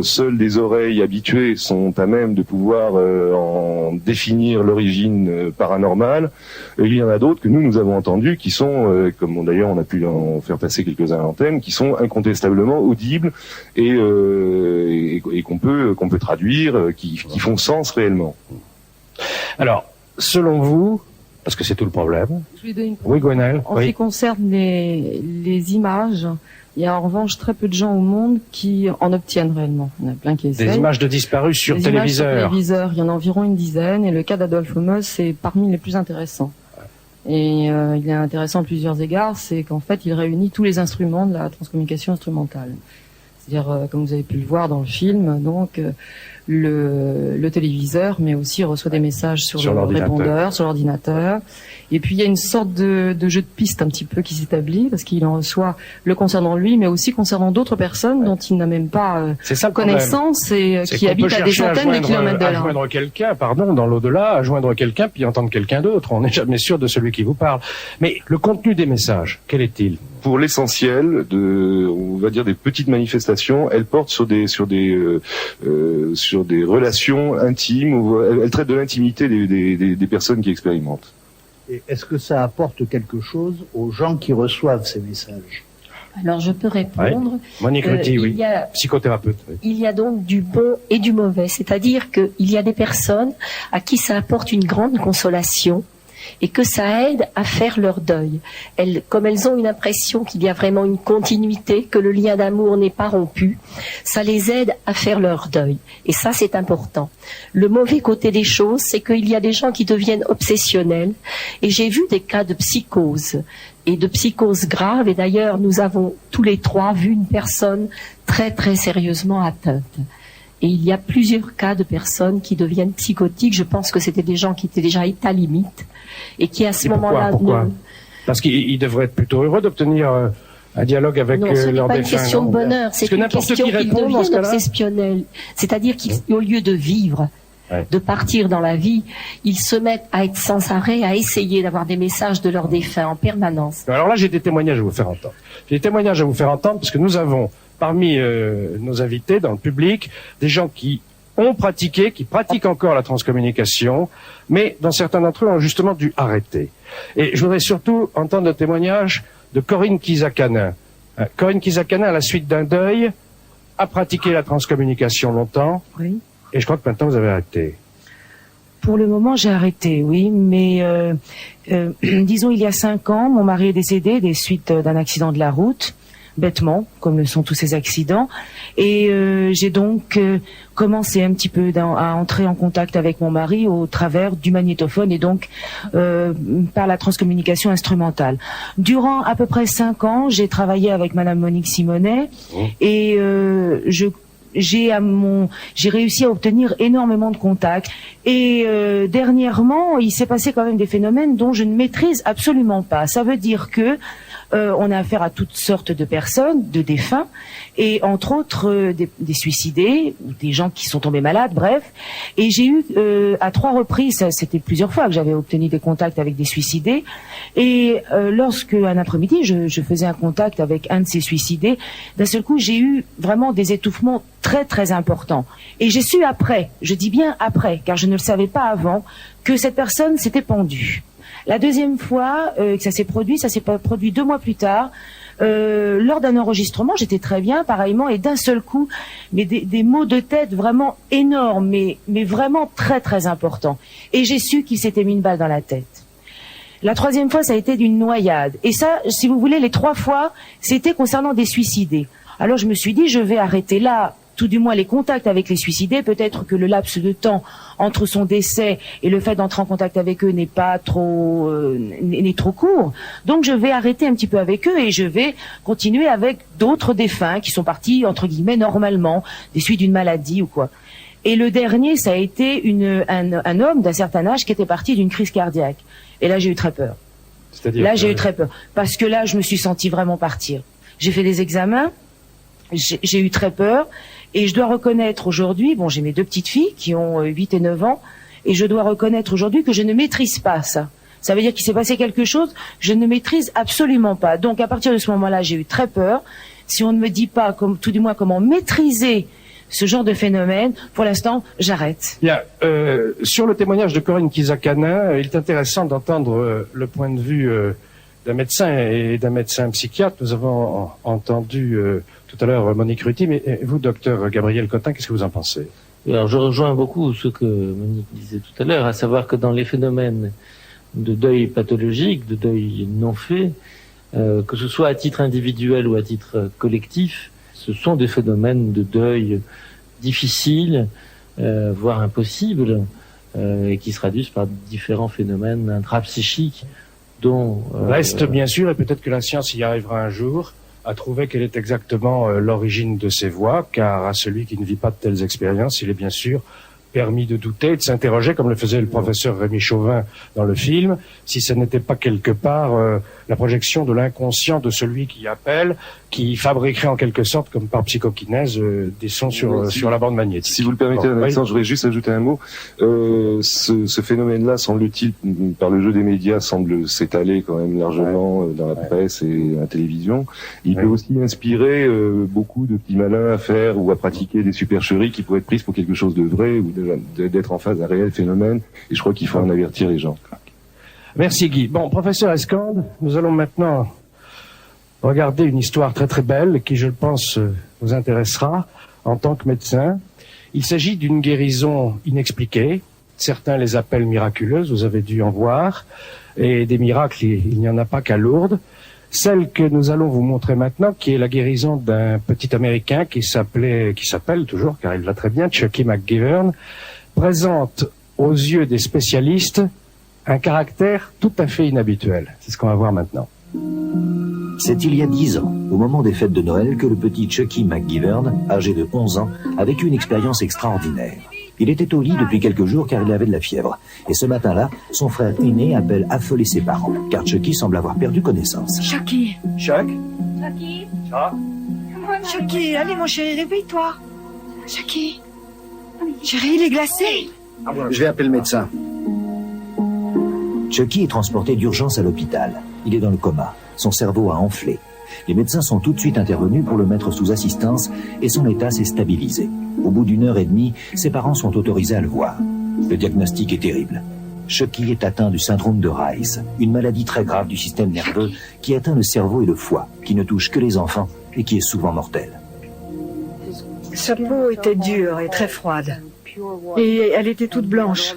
Seules des oreilles habituées sont à même de pouvoir en définir l'origine paranormale. Et il y en a d'autres que nous avons entendus qui sont, comme d'ailleurs on a pu en faire passer quelques-uns à l'antenne, qui sont incontestablement audibles et qu'on peut traduire, qui font sens réellement. Alors, selon vous, parce que c'est tout le problème. Je lui donne une oui, Gwenaëlle. En ce qui concerne les images, il y a en revanche très peu de gens au monde qui en obtiennent réellement. Il y en a plein qui essayent. Des images de disparus sur téléviseur. Il y en a environ une dizaine, et le cas d'Adolphe Moss est parmi les plus intéressants. Et il est intéressant à plusieurs égards, c'est qu'en fait il réunit tous les instruments de la transcommunication instrumentale. C'est-à-dire, comme vous avez pu le voir dans le film, donc le téléviseur, mais aussi reçoit des messages sur le répondeur, sur l'ordinateur. Et puis il y a une sorte de jeu de piste un petit peu qui s'établit, parce qu'il en reçoit le concernant lui, mais aussi concernant d'autres personnes dont il n'a même pas connaissance et qui habitent à des centaines de kilomètres de là. À joindre quelqu'un, dans l'au-delà, à joindre quelqu'un puis entendre quelqu'un d'autre. On n'est jamais sûr de celui qui vous parle. Mais le contenu des messages, quel est-il? Pour l'essentiel, on va dire des petites manifestations, elles portent sur des relations intimes. Elles traitent de l'intimité des personnes qui expérimentent. Et est-ce que ça apporte quelque chose aux gens qui reçoivent ces messages? Alors je peux répondre. Oui. Monique Ruti, oui, psychothérapeute. Oui. Il y a donc du bon et du mauvais, c'est-à-dire qu'il y a des personnes à qui ça apporte une grande consolation et que ça aide à faire leur deuil. Comme elles ont une impression qu'il y a vraiment une continuité, que le lien d'amour n'est pas rompu, ça les aide à faire leur deuil. Et ça, c'est important. Le mauvais côté des choses, c'est qu'il y a des gens qui deviennent obsessionnels. Et j'ai vu des cas de psychose, et de psychose grave. Et d'ailleurs, nous avons tous les trois vu une personne très, très sérieusement atteinte. Et il y a plusieurs cas de personnes qui deviennent psychotiques. Je pense que c'était des gens qui étaient déjà état limite et qui à ce moment-là... Pourquoi Parce qu'ils devraient être plutôt heureux d'obtenir un dialogue avec leur défunt. Non, ce n'est pas une question de bonheur, c'est une question qu'ils deviennent obsessionnels. C'est-à-dire qu'au lieu de vivre, de partir dans la vie, ils se mettent à être sans arrêt, à essayer d'avoir des messages de leurs défunts en permanence. Alors là, j'ai des témoignages à vous faire entendre. J'ai des témoignages à vous faire entendre parce que nous avons... parmi nos invités dans le public, des gens qui ont pratiqué, qui pratiquent encore la transcommunication, mais dont certains d'entre eux ont justement dû arrêter. Et je voudrais surtout entendre le témoignage de Corinne Kizakanin. Corinne Kizakanin, à la suite d'un deuil, a pratiqué la transcommunication longtemps, oui. Et je crois que maintenant vous avez arrêté. Pour le moment, j'ai arrêté, oui, mais disons il y a 5 ans, mon mari est décédé des suites d'un accident de la route, bêtement, comme le sont tous ces accidents, et j'ai donc commencé un petit peu à entrer en contact avec mon mari au travers du magnétophone et donc par la transcommunication instrumentale. Durant à peu près 5 ans, j'ai travaillé avec Madame Monique Simonet et j'ai réussi à obtenir énormément de contacts et dernièrement il s'est passé quand même des phénomènes dont je ne maîtrise absolument pas. Ça veut dire que on a affaire à toutes sortes de personnes, de défunts, et entre autres des suicidés, ou des gens qui sont tombés malades, bref. Et j'ai eu à 3 reprises, c'était plusieurs fois que j'avais obtenu des contacts avec des suicidés, et lorsque un après-midi je faisais un contact avec un de ces suicidés, d'un seul coup j'ai eu vraiment des étouffements très très importants. Et j'ai su après, je dis bien après, car je ne le savais pas avant, que cette personne s'était pendue. La deuxième fois que ça s'est produit 2 mois plus tard, lors d'un enregistrement, j'étais très bien, pareillement, et d'un seul coup, mais des maux de tête vraiment énormes, mais vraiment très très importants. Et j'ai su qu'il s'était mis une balle dans la tête. La 3e fois, ça a été d'une noyade. Et ça, si vous voulez, les 3 fois, c'était concernant des suicidés. Alors je me suis dit, je vais arrêter là, tout du moins les contacts avec les suicidés. Peut-être que le laps de temps entre son décès et le fait d'entrer en contact avec eux n'est trop court. Donc je vais arrêter un petit peu avec eux et je vais continuer avec d'autres défunts qui sont partis, entre guillemets, normalement, des suites d'une maladie ou quoi. Et le dernier, ça a été un homme d'un certain âge qui était parti d'une crise cardiaque. Et là, j'ai eu très peur. Là, j'ai eu très peur. Parce que là, je me suis sentie vraiment partir. J'ai fait des examens, j'ai eu très peur. Et je dois reconnaître aujourd'hui, bon, j'ai mes 2 petites filles qui ont 8 et 9 ans, et je dois reconnaître aujourd'hui que je ne maîtrise pas ça. Ça veut dire qu'il s'est passé quelque chose, je ne maîtrise absolument pas. Donc, à partir de ce moment-là, j'ai eu très peur. Si on ne me dit pas, tout du moins, comment maîtriser ce genre de phénomène, pour l'instant, j'arrête. Bien. Sur le témoignage de Corinne Kizakanin, il est intéressant d'entendre le point de vue d'un médecin et d'un médecin psychiatre. Nous avons entendu tout à l'heure Monique Ruti, mais vous, docteur Gabriel Cotin, qu'est-ce que vous en pensez? Alors, je rejoins beaucoup ce que Monique disait tout à l'heure, à savoir que dans les phénomènes de deuil pathologique, de deuil non fait, que ce soit à titre individuel ou à titre collectif, ce sont des phénomènes de deuil difficiles, voire impossibles, et qui se traduisent par différents phénomènes intrapsychiques dont... Reste bien sûr, et peut-être que la science y arrivera un jour, à trouver quelle est exactement l'origine de ces voix, car à celui qui ne vit pas de telles expériences, il est bien sûr permis de douter, de s'interroger, comme le faisait le professeur Rémi Chauvin dans le film, si ce n'était pas quelque part la projection de l'inconscient de celui qui appelle, qui fabriquerait en quelque sorte, comme par psychokinèse, des sons sur la bande magnétique. Si vous le permettez, Alexandre, je voudrais juste ajouter un mot. Ce phénomène-là, semble-t-il, par le jeu des médias, semble s'étaler quand même largement dans la presse et à la télévision. Il peut aussi inspirer beaucoup de petits malins à faire ou à pratiquer des supercheries qui pourraient être prises pour quelque chose de vrai ou d'être en face d'un réel phénomène. Et je crois qu'il faut en avertir les gens. Merci Guy. Bon, professeur Escande, nous allons maintenant regarder une histoire très très belle qui, je pense, vous intéressera en tant que médecin. Il s'agit d'une guérison inexpliquée. Certains les appellent miraculeuses, vous avez dû en voir. Et des miracles, il n'y en a pas qu'à Lourdes. Celle que nous allons vous montrer maintenant, qui est la guérison d'un petit Américain qui s'appelle toujours, car il va très bien, Chucky McGivern, présente aux yeux des spécialistes un caractère tout à fait inhabituel. C'est ce qu'on va voir maintenant. C'est il y a 10 ans, au moment des fêtes de Noël, que le petit Chucky McGivern, âgé de 11 ans, a vécu une expérience extraordinaire. Il était au lit depuis quelques jours car il avait de la fièvre. Et ce matin-là, son frère aîné appelle affolé ses parents, car Chucky semble avoir perdu connaissance. Chucky. Chuck. Chucky. Chuck. Chucky, allez mon chéri, réveille-toi. Chucky. Chéri, il est glacé. Je vais appeler le médecin. Chucky est transporté d'urgence à l'hôpital. Il est dans le coma. Son cerveau a enflé. Les médecins sont tout de suite intervenus pour le mettre sous assistance et son état s'est stabilisé. Au bout d'1 heure et demie, ses parents sont autorisés à le voir. Le diagnostic est terrible. Chucky est atteint du syndrome de Reis, une maladie très grave du système nerveux qui atteint le cerveau et le foie, qui ne touche que les enfants et qui est souvent mortelle. Sa peau était dure et très froide. Et elle était toute blanche.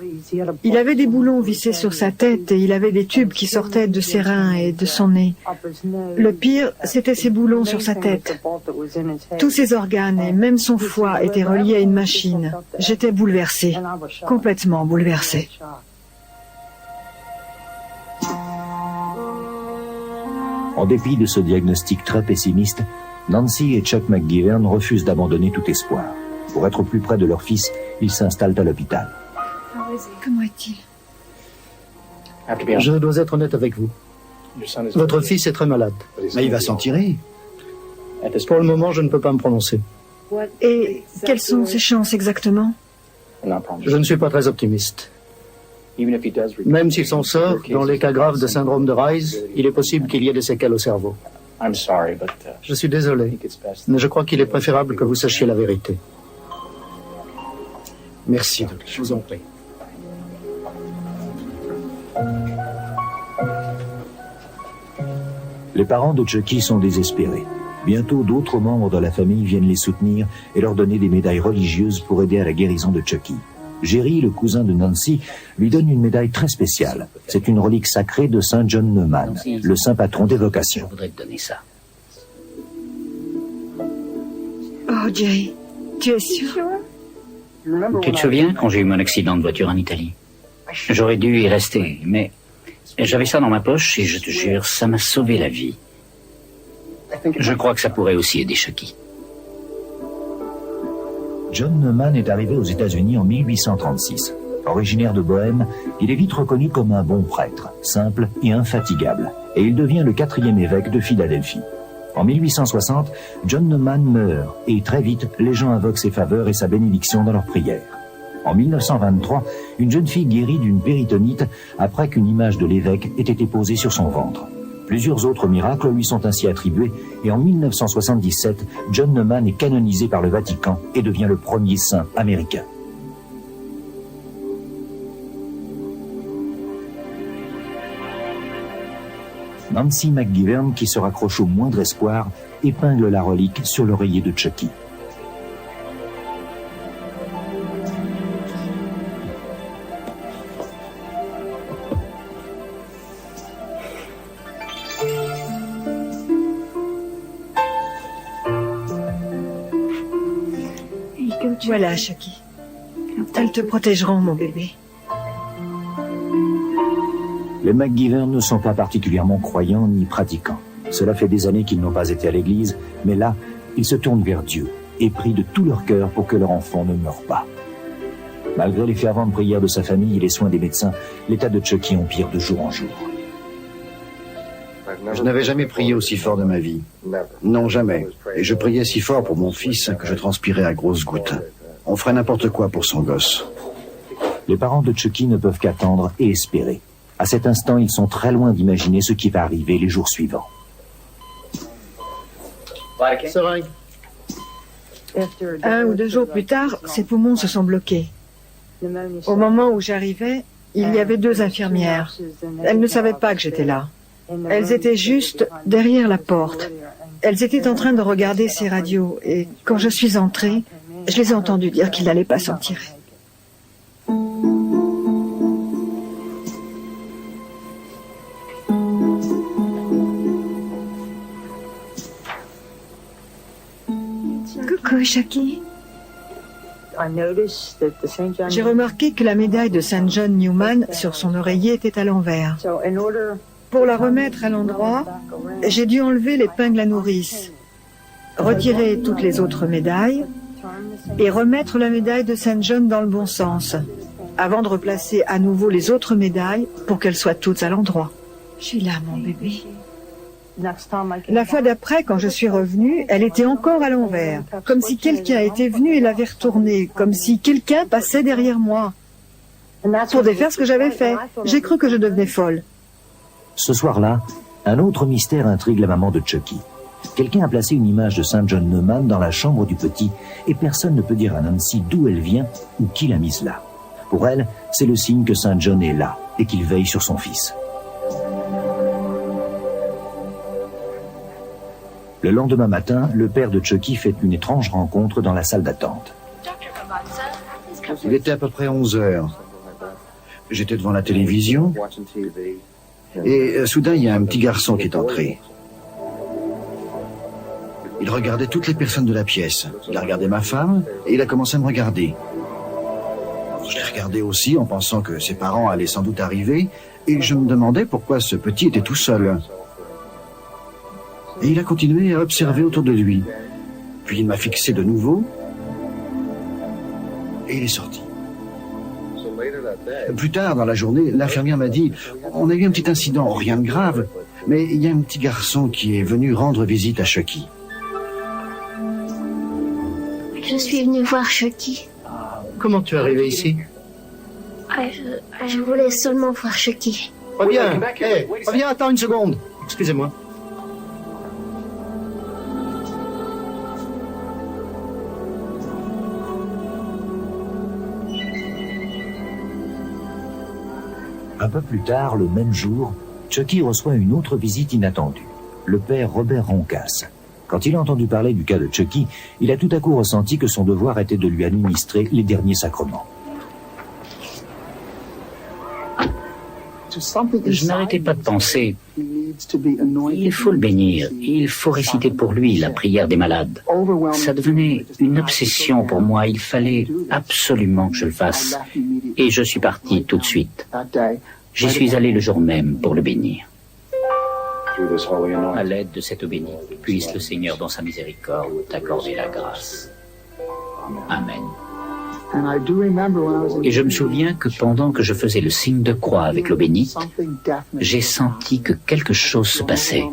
Il avait des boulons vissés sur sa tête et il avait des tubes qui sortaient de ses reins et de son nez. Le pire, c'était ces boulons sur sa tête. Tous ses organes et même son foie étaient reliés à une machine. J'étais bouleversée, complètement bouleversée. En dépit de ce diagnostic très pessimiste, Nancy et Chuck McGivern refusent d'abandonner tout espoir. Pour être plus près de leur fils, ils s'installent à l'hôpital. Comment est-il? Je dois être honnête avec vous. Votre fils est très malade. Mais il va s'en tirer. Pour le moment, je ne peux pas me prononcer. Et quelles sont ses chances exactement? Je ne suis pas très optimiste. Même s'il s'en sort, dans les cas graves de syndrome de Reis, il est possible qu'il y ait des séquelles au cerveau. Je suis désolé, mais je crois qu'il est préférable que vous sachiez la vérité. Merci, je vous en prie. Les parents de Chucky sont désespérés. Bientôt, d'autres membres de la famille viennent les soutenir et leur donner des médailles religieuses pour aider à la guérison de Chucky. Jerry, le cousin de Nancy, lui donne une médaille très spéciale. C'est une relique sacrée de Saint John Neumann, le saint patron des vocations. Je voudrais te donner ça. Oh, Jerry, tu es sûr? Tu te souviens quand j'ai eu mon accident de voiture en Italie? J'aurais dû y rester, mais j'avais ça dans ma poche et je te jure, ça m'a sauvé la vie. Je crois que ça pourrait aussi aider Chucky. John Neumann est arrivé aux États-Unis en 1836. Originaire de Bohême, il est vite reconnu comme un bon prêtre, simple et infatigable, et il devient le 4e évêque de Philadelphie. En 1860, John Neumann meurt, et très vite, les gens invoquent ses faveurs et sa bénédiction dans leurs prières. En 1923, une jeune fille guérit d'une péritonite après qu'une image de l'évêque ait été posée sur son ventre. Plusieurs autres miracles lui sont ainsi attribués, et en 1977, John Neumann est canonisé par le Vatican et devient le premier saint américain. Nancy McGivern, qui se raccroche au moindre espoir, épingle la relique sur l'oreiller de Chucky. Voilà, Chucky. Elles te protégeront, mon bébé. Les McGivern ne sont pas particulièrement croyants ni pratiquants. Cela fait des années qu'ils n'ont pas été à l'église, mais là, ils se tournent vers Dieu et prient de tout leur cœur pour que leur enfant ne meure pas. Malgré les ferventes prières de sa famille et les soins des médecins, l'état de Chucky empire de jour en jour. Je n'avais jamais prié aussi fort de ma vie. Non, jamais. Et je priais si fort pour mon fils que je transpirais à grosses gouttes. On ferait n'importe quoi pour son gosse. Les parents de Chucky ne peuvent qu'attendre et espérer. À cet instant, ils sont très loin d'imaginer ce qui va arriver les jours suivants. Un ou 2 jours plus tard, ses poumons se sont bloqués. Au moment où j'arrivais, il y avait 2 infirmières. Elles ne savaient pas que j'étais là. Elles étaient juste derrière la porte. Elles étaient en train de regarder ces radios et quand je suis entrée, je les ai entendues dire qu'il n'allait pas s'en tirer. Coucou, Chucky. J'ai remarqué que la médaille de Saint John Newman sur son oreiller était à l'envers. Pour la remettre à l'endroit, j'ai dû enlever l'épingle à nourrice, retirer toutes les autres médailles et remettre la médaille de Saint John dans le bon sens, avant de replacer à nouveau les autres médailles pour qu'elles soient toutes à l'endroit. Je suis là, mon bébé. La fois d'après, quand je suis revenue, elle était encore à l'envers, comme si quelqu'un était venu et l'avait retournée, comme si quelqu'un passait derrière moi. Pour défaire ce que j'avais fait, j'ai cru que je devenais folle. Ce soir-là, un autre mystère intrigue la maman de Chucky. Quelqu'un a placé une image de Saint John Neumann dans la chambre du petit et personne ne peut dire à Nancy d'où elle vient ou qui l'a mise là. Pour elle, c'est le signe que Saint John est là et qu'il veille sur son fils. Le lendemain matin, le père de Chucky fait une étrange rencontre dans la salle d'attente. Il était à peu près 11 heures. J'étais devant la télévision et soudain, il y a un petit garçon qui est entré. Il regardait toutes les personnes de la pièce. Il a regardé ma femme et il a commencé à me regarder. Je l'ai regardé aussi en pensant que ses parents allaient sans doute arriver et je me demandais pourquoi ce petit était tout seul. Et il a continué à observer autour de lui. Puis il m'a fixé de nouveau et il est sorti. Plus tard dans la journée, l'infirmière m'a dit « On a eu un petit incident, rien de grave, mais il y a un petit garçon qui est venu rendre visite à Chucky. » Je suis venue voir Chucky. Comment tu es arrivé ici? Je voulais seulement voir Chucky. Reviens, reviens, attends une seconde. Excusez-moi. Un peu plus tard, le même jour, Chucky reçoit une autre visite inattendue. Le père Robert Roncasse. Quand il a entendu parler du cas de Chucky, il a tout à coup ressenti que son devoir était de lui administrer les derniers sacrements. Je n'arrêtais pas de penser, il faut le bénir, il faut réciter pour lui la prière des malades. Ça devenait une obsession pour moi, il fallait absolument que je le fasse. Et je suis parti tout de suite. J'y suis allé le jour même pour le bénir. À l'aide de cette eau bénite, puisse le Seigneur dans sa miséricorde t'accorder la grâce. Amen. Et je me souviens que pendant que je faisais le signe de croix avec l'eau bénite, j'ai senti que quelque chose se passait.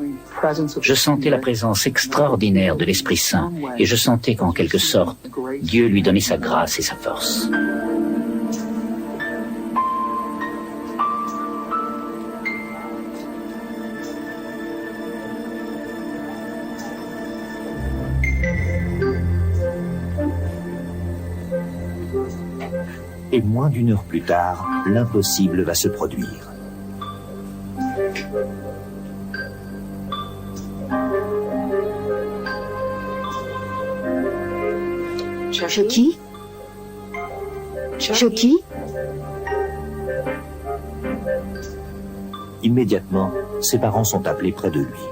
Je sentais la présence extraordinaire de l'Esprit Saint et je sentais qu'en quelque sorte, Dieu lui donnait sa grâce et sa force. Et moins d'une heure plus tard, l'impossible va se produire. Chucky? Chucky? Immédiatement, ses parents sont appelés près de lui.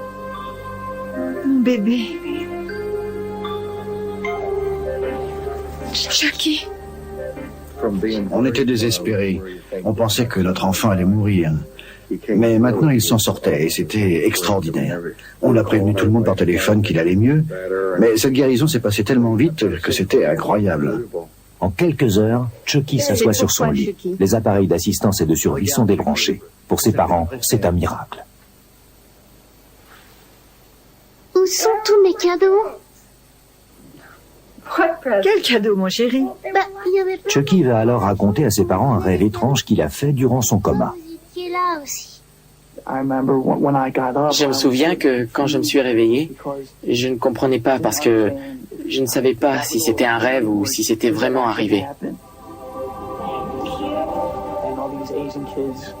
Mon bébé. Chucky? On était désespérés. On pensait que notre enfant allait mourir. Mais maintenant, il s'en sortait et c'était extraordinaire. On a prévenu tout le monde par téléphone qu'il allait mieux. Mais cette guérison s'est passée tellement vite que c'était incroyable. En quelques heures, Chucky s'assoit sur son lit. Les appareils d'assistance et de survie sont débranchés. Pour ses parents, c'est un miracle. Où sont tous mes cadeaux? Quel cadeau, mon chéri? Il y avait plein. Chucky va alors raconter à ses parents un rêve étrange qu'il a fait durant son coma. Qui est là aussi. Je me souviens que quand je me suis réveillé, je ne comprenais pas parce que je ne savais pas si c'était un rêve ou si c'était vraiment arrivé.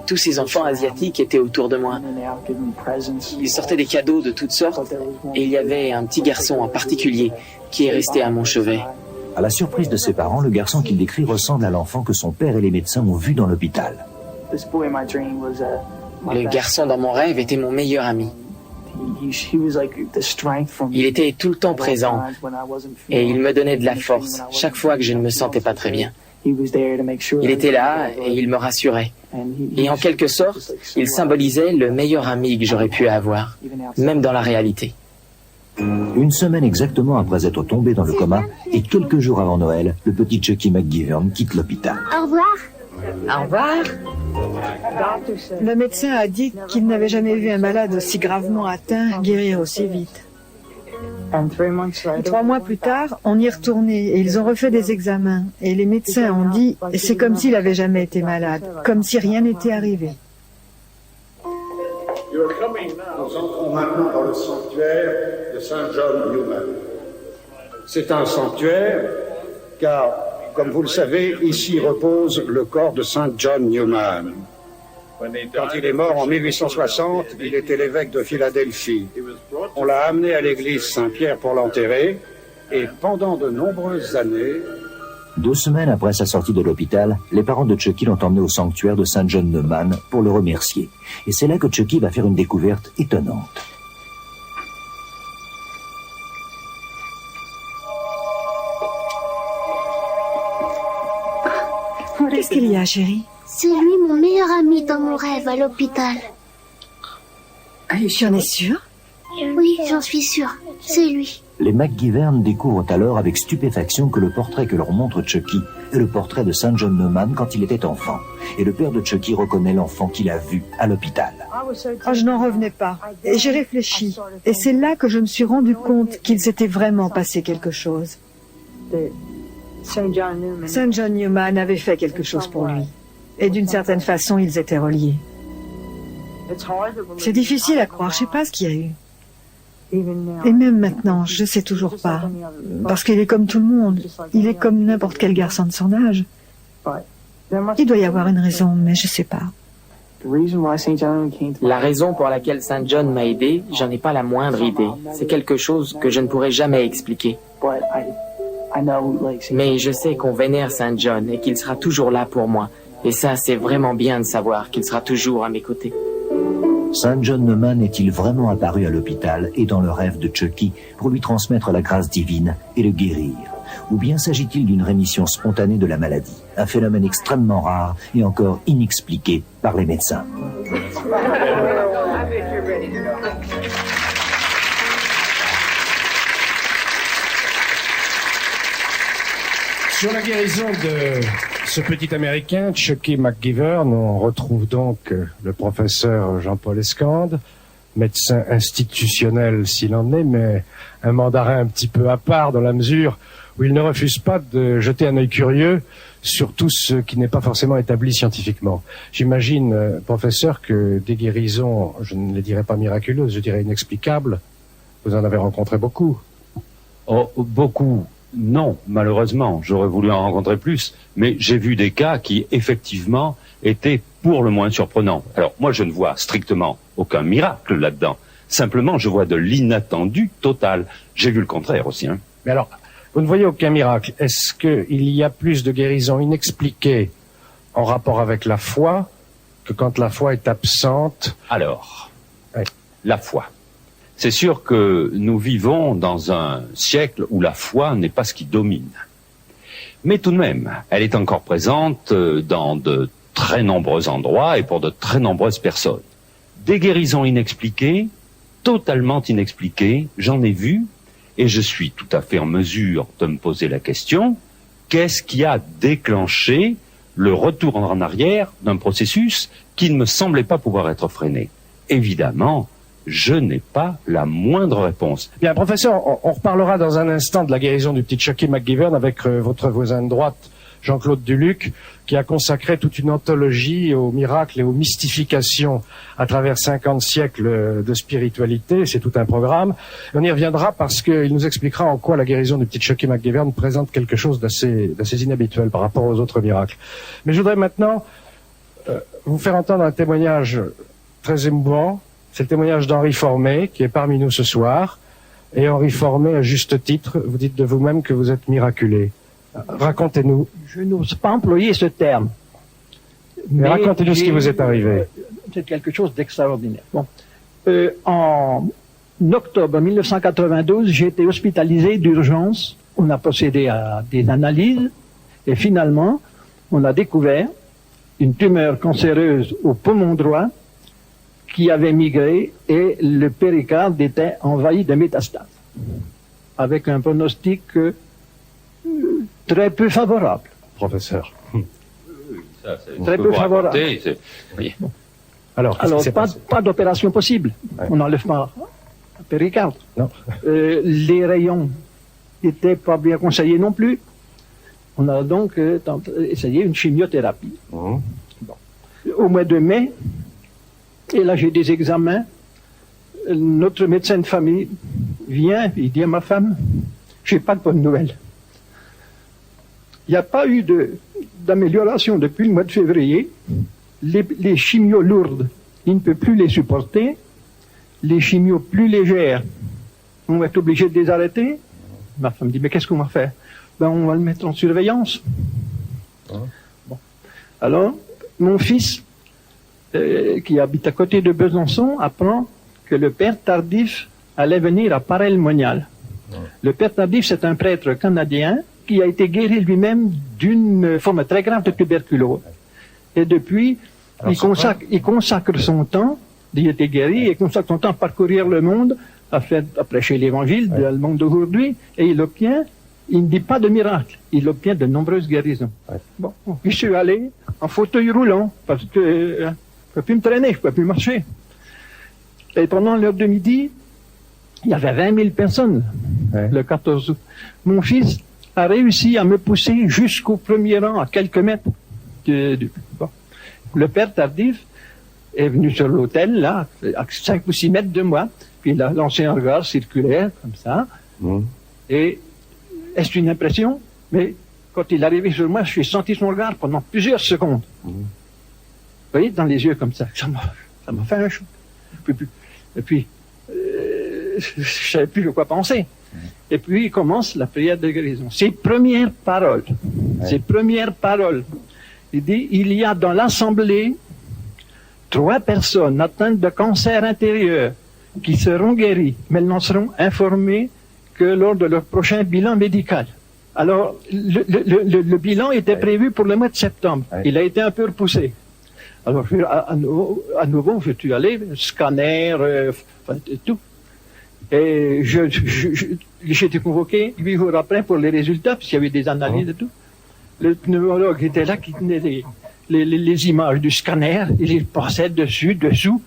Tous ces enfants asiatiques étaient autour de moi. Ils sortaient des cadeaux de toutes sortes et il y avait un petit garçon en particulier qui est resté à mon chevet. À la surprise de ses parents, le garçon qu'il décrit ressemble à l'enfant que son père et les médecins ont vu dans l'hôpital. Le garçon dans mon rêve était mon meilleur ami. Il était tout le temps présent et il me donnait de la force chaque fois que je ne me sentais pas très bien. Il était là et il me rassurait. Et en quelque sorte, il symbolisait le meilleur ami que j'aurais pu avoir, même dans la réalité. Une semaine exactement après être tombé dans le coma et quelques jours avant Noël, le petit Chucky McGivern quitte l'hôpital. Au revoir. Au revoir. Le médecin a dit qu'il n'avait jamais vu un malade aussi gravement atteint guérir aussi vite. 3 mois plus tard, on y est retourné et ils ont refait des examens. Et les médecins ont dit « c'est comme s'il n'avait jamais été malade, comme si rien n'était arrivé ». Nous entrons maintenant dans le sanctuaire de Saint John Newman. C'est un sanctuaire car, comme vous le savez, ici repose le corps de Saint John Newman. Quand il est mort en 1860, il était l'évêque de Philadelphie. On l'a amené à l'église Saint-Pierre pour l'enterrer et pendant de nombreuses années... 2 semaines après sa sortie de l'hôpital, les parents de Chucky l'ont emmené au sanctuaire de Saint John Neumann pour le remercier. Et c'est là que Chucky va faire une découverte étonnante. Qu'est-ce qu'il y a, chérie? C'est lui mon meilleur ami dans mon rêve à l'hôpital. Tu en es sûre? Oui, j'en suis sûre. C'est lui. Les McGivern découvrent alors avec stupéfaction que le portrait que leur montre Chucky est le portrait de Saint John Neumann quand il était enfant. Et le père de Chucky reconnaît l'enfant qu'il a vu à l'hôpital. Oh, je n'en revenais pas. Et j'ai réfléchi. Et c'est là que je me suis rendu compte qu'il s'était vraiment passé quelque chose. Saint John Newman avait fait quelque chose pour lui. Et d'une certaine façon, ils étaient reliés. C'est difficile à croire, je sais pas ce qu'il y a eu. Et même maintenant, je sais toujours pas. Parce qu'il est comme tout le monde. Il est comme n'importe quel garçon de son âge. Il doit y avoir une raison, mais je sais pas. La raison pour laquelle Saint John m'a aidé, j'en ai pas la moindre idée. C'est quelque chose que je ne pourrai jamais expliquer. Mais je sais qu'on vénère Saint John et qu'il sera toujours là pour moi. Et ça, c'est vraiment bien de savoir qu'il sera toujours à mes côtés. Saint John Neumann est-il vraiment apparu à l'hôpital et dans le rêve de Chucky pour lui transmettre la grâce divine et le guérir? Ou bien s'agit-il d'une rémission spontanée de la maladie, un phénomène extrêmement rare et encore inexpliqué par les médecins? Sur la guérison de ce petit Américain, Chucky McGivern, on retrouve donc le professeur Jean-Paul Escande, médecin institutionnel s'il en est, mais un mandarin un petit peu à part dans la mesure où il ne refuse pas de jeter un œil curieux sur tout ce qui n'est pas forcément établi scientifiquement. J'imagine, professeur, que des guérisons, je ne les dirais pas miraculeuses, je dirais inexplicables, vous en avez rencontré beaucoup. Oh, beaucoup. Non, malheureusement, j'aurais voulu en rencontrer plus, mais j'ai vu des cas qui, effectivement, étaient pour le moins surprenants. Alors, moi, je ne vois strictement aucun miracle là-dedans. Simplement, je vois de l'inattendu total. J'ai vu le contraire aussi, hein. Mais alors, vous ne voyez aucun miracle. Est-ce qu'il y a plus de guérisons inexpliquées en rapport avec la foi que quand la foi est absente? Alors, la foi. C'est sûr que nous vivons dans un siècle où la foi n'est pas ce qui domine. Mais tout de même, elle est encore présente dans de très nombreux endroits et pour de très nombreuses personnes. Des guérisons inexpliquées, totalement inexpliquées, j'en ai vu, et je suis tout à fait en mesure de me poser la question, qu'est-ce qui a déclenché le retour en arrière d'un processus qui ne me semblait pas pouvoir être freiné? Évidemment, je n'ai pas la moindre réponse. Bien, professeur, on reparlera dans un instant de la guérison du petit Chucky McGivern avec votre voisin de droite, Jean-Claude Duluc, qui a consacré toute une anthologie aux miracles et aux mystifications à travers 50 siècles de spiritualité. C'est tout un programme. On y reviendra parce qu'il nous expliquera en quoi la guérison du petit Chucky McGivern présente quelque chose d'assez inhabituel par rapport aux autres miracles. Mais je voudrais maintenant vous faire entendre un témoignage très émouvant. C'est le témoignage d'Henri Formé, qui est parmi nous ce soir. Et Henri Formé, à juste titre, vous dites de vous-même que vous êtes miraculé. Racontez-nous. Je n'ose pas employer ce terme. Mais racontez-nous ce qui vous est arrivé. C'est quelque chose d'extraordinaire. Bon. En octobre 1992, j'ai été hospitalisé d'urgence. On a procédé à des analyses. Et finalement, on a découvert une tumeur cancéreuse au poumon droit qui avait migré et le péricarde était envahi de métastases, avec un pronostic très peu favorable. Professeur. Très peu favorable. Oui. Alors pas d'opération possible. Ouais. On n'enlève pas un péricarde. Non. Les rayons n'étaient pas bien conseillés non plus. On a donc essayé une chimiothérapie. Bon. Au mois de mai, et là j'ai des examens, notre médecin de famille vient, il dit à ma femme, j'ai pas de bonnes nouvelles. Il n'y a pas eu d'amélioration depuis le mois de février. Les chimios lourdes, il ne peut plus les supporter. Les chimios plus légères, on va être obligé de les arrêter. Ma femme dit, mais qu'est-ce qu'on va faire? Ben, on va le mettre en surveillance. Bon. Alors, mon fils, qui habite à côté de Besançon, apprend que le père Tardif allait venir à Paray-le-Monial. Le père Tardif, c'est un prêtre canadien qui a été guéri lui-même d'une forme très grave de tuberculose. Et depuis, il consacre son temps, il était guéri, et consacre son temps à parcourir le monde, à prêcher l'évangile du monde d'aujourd'hui, et il ne dit pas de miracle, il obtient de nombreuses guérisons. Bon, je suis allé en fauteuil roulant, parce que je ne peux plus me traîner, je ne peux plus marcher. Et pendant l'heure de midi, il y avait 20 000 personnes, le 14 août. Mon fils a réussi à me pousser jusqu'au premier rang, à quelques mètres. Bon. Le père Tardif est venu sur l'autel, là, à 5 ou 6 mètres de moi, puis il a lancé un regard circulaire, comme ça. Et est-ce une impression? Mais quand il est arrivé sur moi, j'ai senti son regard pendant plusieurs secondes. Vous voyez, dans les yeux comme ça. Ça m'a fait un choc. Et puis je ne savais plus de quoi penser. Et puis il commence la prière de guérison. Ses premières paroles. Il dit, il y a dans l'assemblée 3 personnes atteintes de cancer intérieur qui seront guéries, mais elles n'en seront informées que lors de leur prochain bilan médical. Alors, le bilan était prévu pour le mois de septembre. Il a été un peu repoussé. Alors, à nouveau, je suis allé, scanner, tout. Et j'ai été convoqué 8 jours après pour les résultats, puisqu'il y avait des analyses et tout. Le pneumologue était là qui tenait les images du scanner, il les passait dessus, dessous.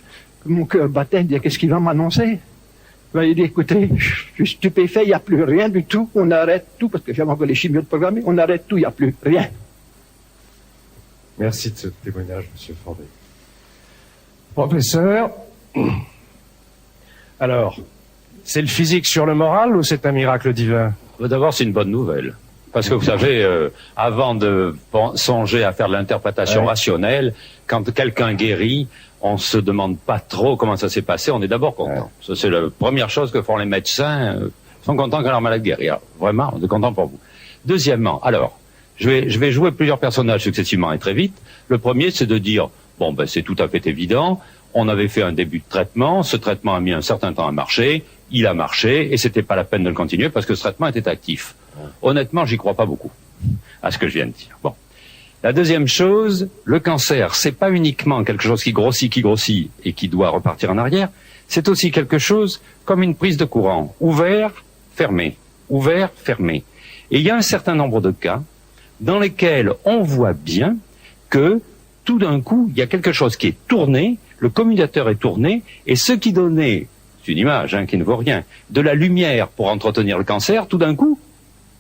Mon cœur battait, il disait, qu'est-ce qu'il va m'annoncer? Il dit, écoutez, je suis stupéfait, il n'y a plus rien du tout, on arrête tout, parce que j'avais encore les chimios de programmer, on arrête tout, il n'y a plus rien. Merci de ce témoignage, Monsieur Fordé. Professeur, alors, c'est le physique sur le moral ou c'est un miracle divin? D'abord, c'est une bonne nouvelle. Parce que vous savez, avant de songer à faire de l'interprétation rationnelle, quand quelqu'un guérit, on se demande pas trop comment ça s'est passé, on est d'abord content. Ça, c'est la première chose que font les médecins, sont contents quand leur malade guérit. Alors, vraiment, on est content pour vous. Deuxièmement, alors, je vais jouer plusieurs personnages successivement et très vite. Le premier, c'est de dire, bon, ben, c'est tout à fait évident, on avait fait un début de traitement, ce traitement a mis un certain temps à marcher, il a marché, et c'était pas la peine de le continuer parce que ce traitement était actif. Honnêtement, j'y crois pas beaucoup, à ce que je viens de dire. Bon. La deuxième chose, le cancer, c'est pas uniquement quelque chose qui grossit et qui doit repartir en arrière, c'est aussi quelque chose comme une prise de courant. Ouvert, fermé. Ouvert, fermé. Et il y a un certain nombre de cas dans lesquels on voit bien que tout d'un coup, il y a quelque chose qui est tourné, le commutateur est tourné, et ce qui donnait, c'est une image qui ne vaut rien, de la lumière pour entretenir le cancer, tout d'un coup,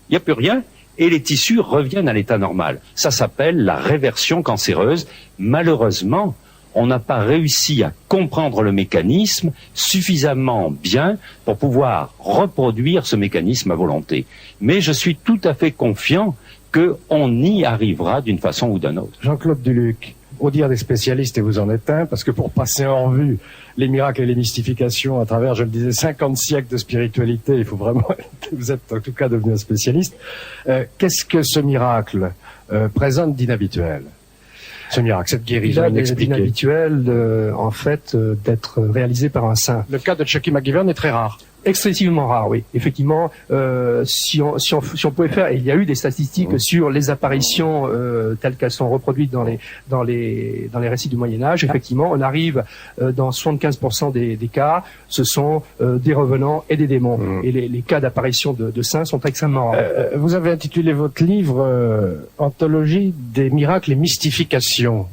il n'y a plus rien, et les tissus reviennent à l'état normal. Ça s'appelle la réversion cancéreuse. Malheureusement, on n'a pas réussi à comprendre le mécanisme suffisamment bien pour pouvoir reproduire ce mécanisme à volonté. Mais je suis tout à fait confiant qu'on y arrivera d'une façon ou d'une autre. Jean-Claude Duluc, au dire des spécialistes, et vous en êtes un, parce que pour passer en revue les miracles et les mystifications à travers, je le disais, 50 siècles de spiritualité, il faut vraiment, vous êtes en tout cas devenu un spécialiste. Qu'est-ce que ce miracle présente d'inhabituel? Ce miracle, cette guérison inexpliquée. D'inhabituel, en fait, d'être réalisé par un saint. Le cas de Chucky McGivern est très rare. Excessivement rare, oui. Effectivement, si on pouvait faire, il y a eu des statistiques sur les apparitions telles qu'elles sont reproduites dans les récits du Moyen Âge. Effectivement, on arrive dans 75% des cas, ce sont des revenants et des démons. Et les cas d'apparition de saints sont extrêmement rares. Vous avez intitulé votre livre Anthologie des miracles et mystifications.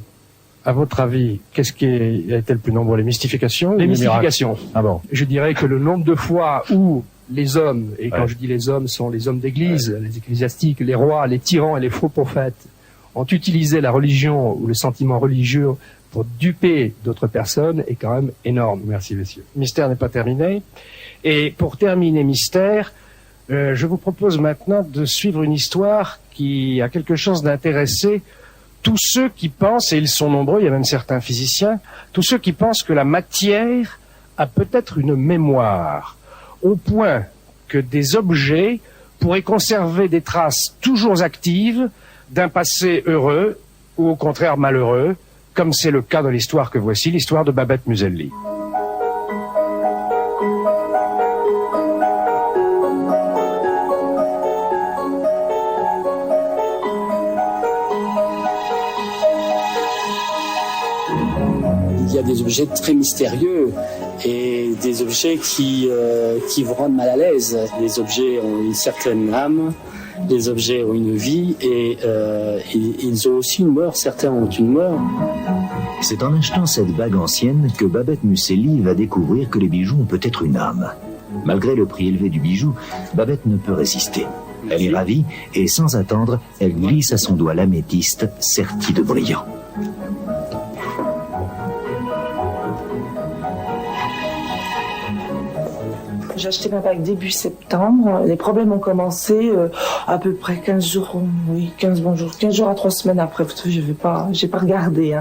À votre avis, qu'est-ce qui a été le plus nombreux, les mystifications ou les mystifications. miracles? Ah bon. Je dirais que le nombre de fois où les hommes, et quand je dis les hommes, sont les hommes d'église, les ecclésiastiques, les rois, les tyrans et les faux prophètes, ont utilisé la religion ou le sentiment religieux pour duper d'autres personnes est quand même énorme. Merci, messieurs. Mystère n'est pas terminé. Et pour terminer Mystère, je vous propose maintenant de suivre une histoire qui a quelque chose d'intéressé tous ceux qui pensent, et ils sont nombreux, il y a même certains physiciens, tous ceux qui pensent que la matière a peut-être une mémoire, au point que des objets pourraient conserver des traces toujours actives d'un passé heureux ou au contraire malheureux, comme c'est le cas dans l'histoire que voici, l'histoire de Babette Muselli. Il y a des objets très mystérieux et des objets qui vous rendent mal à l'aise. Les objets ont une certaine âme, les objets ont une vie et ils ont aussi une mort. Certains ont une mort. C'est en achetant cette bague ancienne que Babette Muselli va découvrir que les bijoux ont peut-être une âme. Malgré le prix élevé du bijou, Babette ne peut résister. Elle est ravie et sans attendre, elle glisse à son doigt l'améthyste serti de brillant. J'ai acheté ma bague début septembre. Les problèmes ont commencé à peu près 15 jours, 15 jours à 3 semaines après. J'ai pas regardé.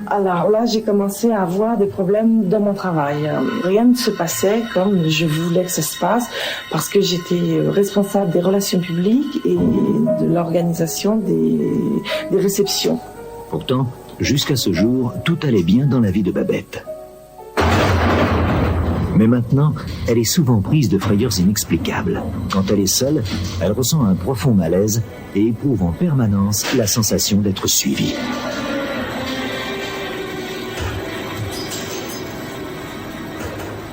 Alors là, j'ai commencé à avoir des problèmes dans mon travail. Rien ne se passait comme je voulais que ça se passe parce que j'étais responsable des relations publiques et de l'organisation des réceptions. Pourtant, jusqu'à ce jour, tout allait bien dans la vie de Babette. Mais maintenant, elle est souvent prise de frayeurs inexplicables. Quand elle est seule, elle ressent un profond malaise et éprouve en permanence la sensation d'être suivie.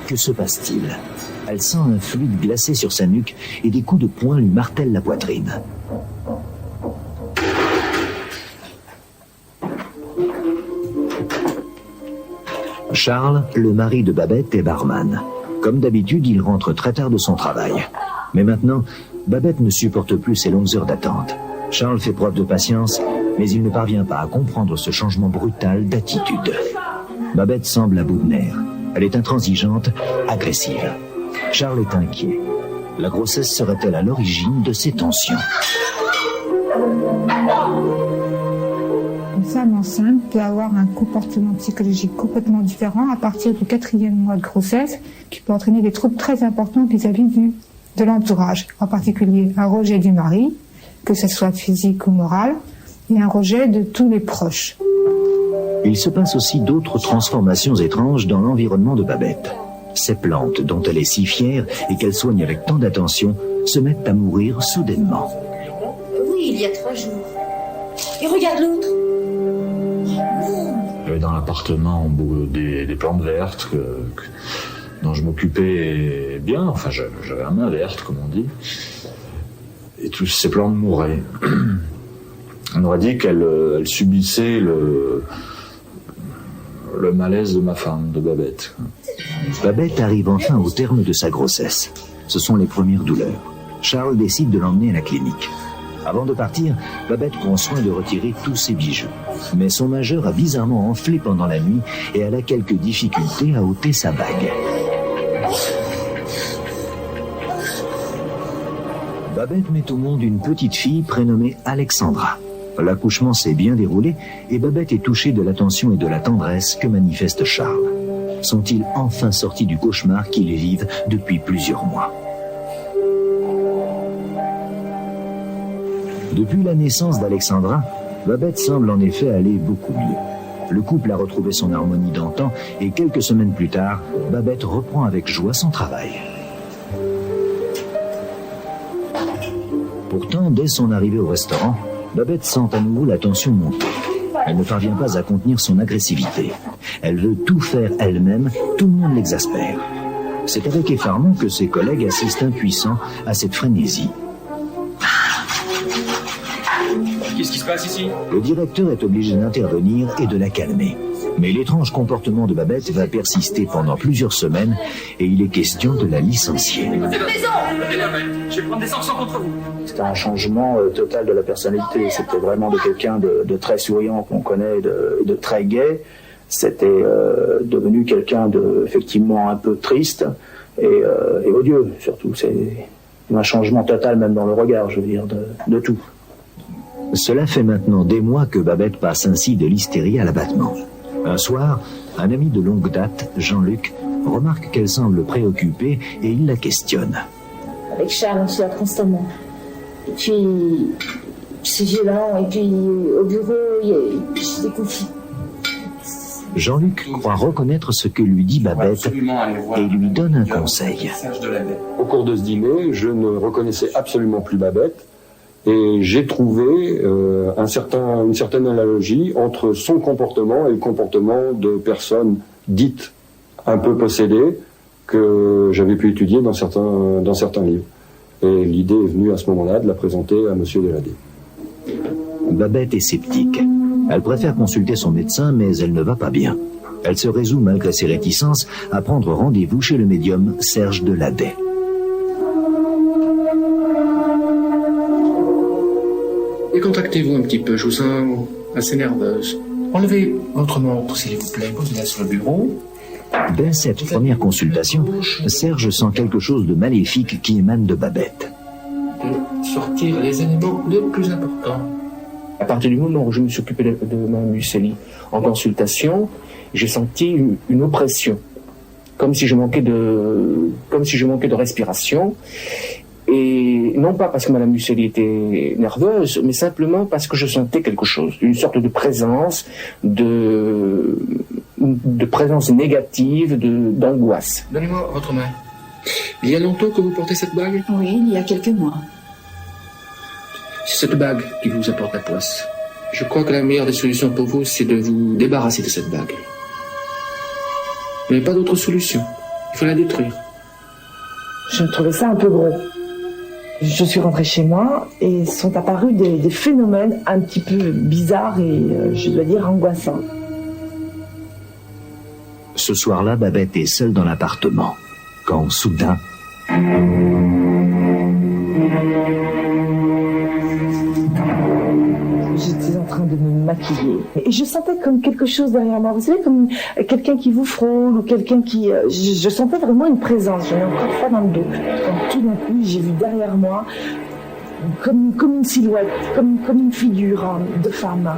Que se passe-t-il? Elle sent un fluide glacé sur sa nuque et des coups de poing lui martèlent la poitrine. Charles, le mari de Babette, est barman. Comme d'habitude, il rentre très tard de son travail. Mais maintenant, Babette ne supporte plus ces longues heures d'attente. Charles fait preuve de patience, mais il ne parvient pas à comprendre ce changement brutal d'attitude. Babette semble à bout de nerfs. Elle est intransigeante, agressive. Charles est inquiet. La grossesse serait-elle à l'origine de ces tensions? Une femme enceinte peut avoir un comportement psychologique complètement différent à partir du 4e mois de grossesse, qui peut entraîner des troubles très importants vis-à-vis de l'entourage, en particulier un rejet du mari, que ce soit physique ou moral, et un rejet de tous les proches. Il se passe aussi d'autres transformations étranges dans l'environnement de Babette. Ces plantes, dont elle est si fière et qu'elle soigne avec tant d'attention, se mettent à mourir soudainement. Oui, il y a 3 jours. Et regarde l'autre. J'avais dans l'appartement des plantes vertes dont je m'occupais bien. Enfin, j'avais la main verte, comme on dit. Et toutes ces plantes mouraient. On aurait dit qu'elles subissaient le malaise de ma femme, de Babette. Babette arrive enfin au terme de sa grossesse. Ce sont les premières douleurs. Charles décide de l'emmener à la clinique. Avant de partir, Babette prend soin de retirer tous ses bijoux. Mais son majeur a bizarrement enflé pendant la nuit et elle a quelques difficultés à ôter sa bague. Babette met au monde une petite fille prénommée Alexandra. L'accouchement s'est bien déroulé et Babette est touchée de l'attention et de la tendresse que manifeste Charles. Sont-ils enfin sortis du cauchemar qu'ils vivent depuis plusieurs mois? Depuis la naissance d'Alexandra, Babette semble en effet aller beaucoup mieux. Le couple a retrouvé son harmonie d'antan et quelques semaines plus tard, Babette reprend avec joie son travail. Pourtant, dès son arrivée au restaurant, Babette sent à nouveau la tension monter. Elle ne parvient pas à contenir son agressivité. Elle veut tout faire elle-même, tout le monde l'exaspère. C'est avec effarement que ses collègues assistent impuissants à cette frénésie. Qu'est-ce qui se passe ici? Le directeur est obligé d'intervenir et de la calmer. Mais l'étrange comportement de Babette va persister pendant plusieurs semaines et il est question de la licencier. Je vais prendre des sanctions contre vous. C'était un changement total de la personnalité. C'était vraiment de quelqu'un de très souriant qu'on connaît, de très gai. C'était devenu quelqu'un de effectivement un peu triste et odieux surtout. C'est un changement total même dans le regard, je veux dire, de tout. Cela fait maintenant des mois que Babette passe ainsi de l'hystérie à l'abattement. Un soir, un ami de longue date, Jean-Luc, remarque qu'elle semble préoccupée et il la questionne. Avec Charles, on se bat constamment. Et puis, c'est violent. Et puis, au bureau, il y a des conflits. Jean-Luc croit reconnaître ce que lui dit Babette et lui donne un conseil. Au cours de ce dîner, je ne reconnaissais absolument plus Babette. Et j'ai trouvé une certaine analogie entre son comportement et le comportement de personnes dites un peu possédées que j'avais pu étudier dans certains livres. Et l'idée est venue à ce moment-là de la présenter à Monsieur Deladé. Babette est sceptique. Elle préfère consulter son médecin, mais elle ne va pas bien. Elle se résout, malgré ses réticences, à prendre rendez-vous chez le médium Serge Deladé. Décontractez-vous un petit peu, je vous sens assez nerveuse. Enlevez votre montre, s'il vous plaît, posez-la sur le bureau. Dès cette première consultation, Serge sent quelque chose de maléfique qui émane de Babette. De sortir les éléments les plus importants. À partir du moment où je me suis occupé de ma mucélie en consultation, j'ai senti une oppression, comme si je manquais de respiration. Et non pas parce que Madame Mucélie était nerveuse, mais simplement parce que je sentais quelque chose, une sorte de présence, de présence négative, d'angoisse. Donnez-moi votre main. Il y a longtemps que vous portez cette bague? Oui, il y a quelques mois. C'est cette bague qui vous apporte la poisse. Je crois que la meilleure des solutions pour vous, c'est de vous débarrasser de cette bague. Il n'y a pas d'autre solution. Il faut la détruire. Je trouvais ça un peu gros. Je suis rentrée chez moi et sont apparus des phénomènes un petit peu bizarres et, je dois dire, angoissants. Ce soir-là, Babette est seule dans l'appartement, quand soudain... J'étais en train de me maquiller et je sentais comme quelque chose derrière moi. Vous savez, comme quelqu'un qui vous frôle ou quelqu'un qui... Je sentais vraiment une présence. J'en ai encore froid dans le dos. Donc, tout d'un coup, j'ai vu derrière moi comme une silhouette, comme une figure de femme.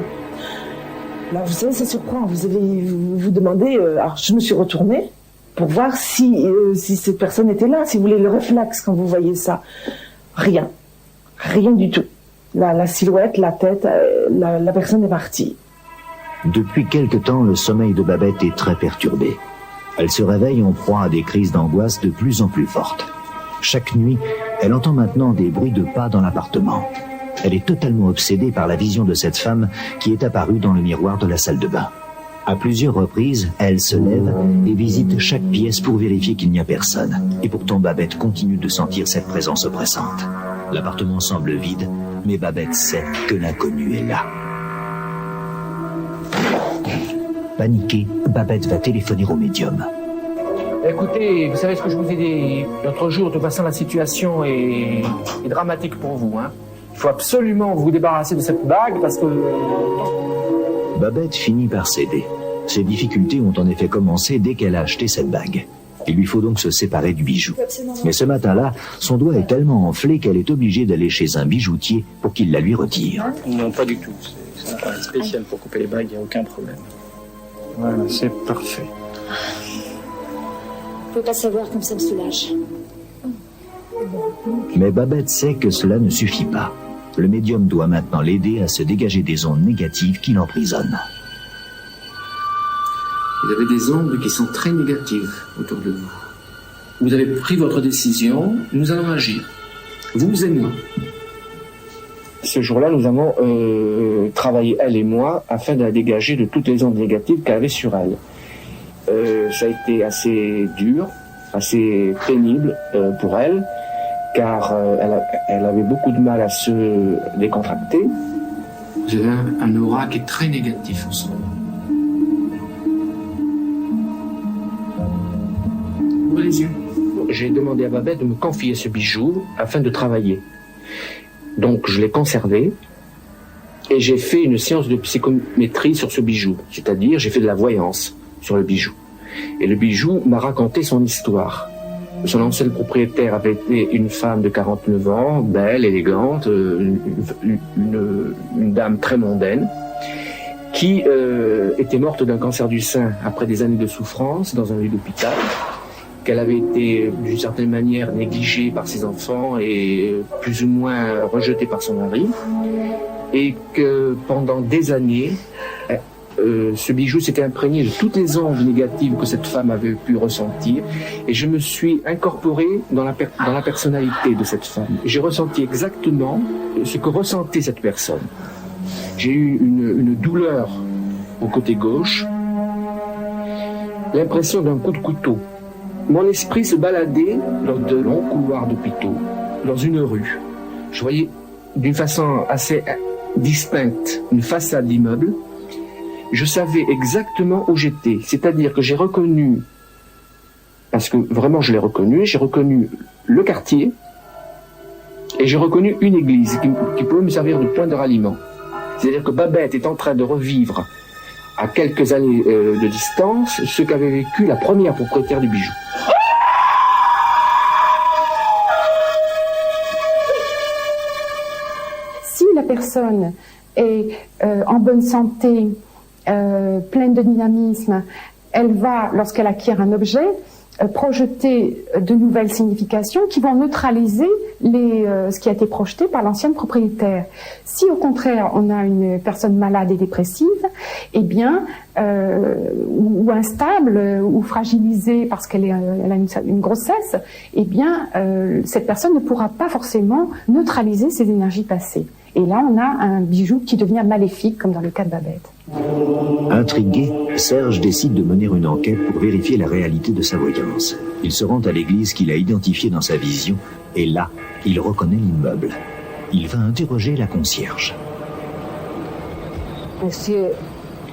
Là, vous savez, ça surprend. Vous demandez... alors, je me suis retournée pour voir si cette personne était là, si vous voulez, le réflexe quand vous voyez ça. Rien. Rien du tout. La silhouette, la tête, la personne est partie. Depuis quelque temps, le sommeil de Babette est très perturbé. Elle se réveille en proie à des crises d'angoisse de plus en plus fortes. Chaque nuit, elle entend maintenant des bruits de pas dans l'appartement. Elle est totalement obsédée par la vision de cette femme qui est apparue dans le miroir de la salle de bain. À plusieurs reprises, elle se lève et visite chaque pièce pour vérifier qu'il n'y a personne. Et pourtant, Babette continue de sentir cette présence oppressante. L'appartement semble vide, mais Babette sait que l'inconnu est là. Paniquée, Babette va téléphoner au médium. Écoutez, vous savez ce que je vous ai dit l'autre jour, de toute façon la situation est dramatique pour vous. Il faut absolument vous débarrasser de cette bague parce que... Babette finit par céder. Ses difficultés ont en effet commencé dès qu'elle a acheté cette bague. Il lui faut donc se séparer du bijou. Mais ce matin-là, son doigt est tellement enflé qu'elle est obligée d'aller chez un bijoutier pour qu'il la lui retire. Non, pas du tout. C'est un appareil spécial pour couper les bagues, il n'y a aucun problème. Voilà, c'est parfait. Je peux pas savoir comme ça me soulage. Mais Babette sait que cela ne suffit pas. Le médium doit maintenant l'aider à se dégager des ondes négatives qui l'emprisonnent. Vous avez des ondes qui sont très négatives autour de vous. Vous avez pris votre décision, nous allons agir. Vous et moi. Ce jour-là, nous avons travaillé, elle et moi, afin de la dégager de toutes les ondes négatives qu'elle avait sur elle. Ça a été assez dur, assez pénible pour elle, car elle avait beaucoup de mal à se décontracter. Vous avez un aura qui est très négatif en ce moment. Ouvrez les yeux. J'ai demandé à Babette de me confier ce bijou afin de travailler. Donc je l'ai conservé et j'ai fait une séance de psychométrie sur ce bijou. C'est-à-dire j'ai fait de la voyance sur le bijou. Et le bijou m'a raconté son histoire. Son ancienne propriétaire avait été une femme de 49 ans, belle, élégante, une dame très mondaine, qui était morte d'un cancer du sein après des années de souffrance dans un lit d'hôpital, qu'elle avait été d'une certaine manière négligée par ses enfants et plus ou moins rejetée par son mari, et que pendant des années, ce bijou s'était imprégné de toutes les ondes négatives que cette femme avait pu ressentir, et je me suis incorporé dans la personnalité de cette femme. J'ai ressenti exactement ce que ressentait cette personne. J'ai eu une douleur au côté gauche, l'impression d'un coup de couteau. Mon esprit se baladait dans de longs couloirs d'hôpitaux, dans une rue. Je voyais d'une façon assez distincte une façade d'immeuble. Je savais exactement où j'étais, c'est-à-dire que j'ai reconnu, parce que vraiment je l'ai reconnu, j'ai reconnu le quartier et j'ai reconnu une église qui pouvait me servir de point de ralliement. C'est-à-dire que Babette est en train de revivre à quelques années de distance ce qu'avait vécu la première propriétaire du bijou. Si la personne est en bonne santé, pleine de dynamisme, elle va, lorsqu'elle acquiert un objet, projeter de nouvelles significations qui vont neutraliser ce qui a été projeté par l'ancienne propriétaire. Si au contraire on a une personne malade et dépressive, eh bien, ou instable, ou fragilisée parce qu'elle a une grossesse, eh bien, cette personne ne pourra pas forcément neutraliser ses énergies passées. Et là, on a un bijou qui devient maléfique, comme dans le cas de Babette. Intrigué, Serge décide de mener une enquête pour vérifier la réalité de sa voyance. Il se rend à l'église qu'il a identifiée dans sa vision, et là, il reconnaît l'immeuble. Il va interroger la concierge. Monsieur,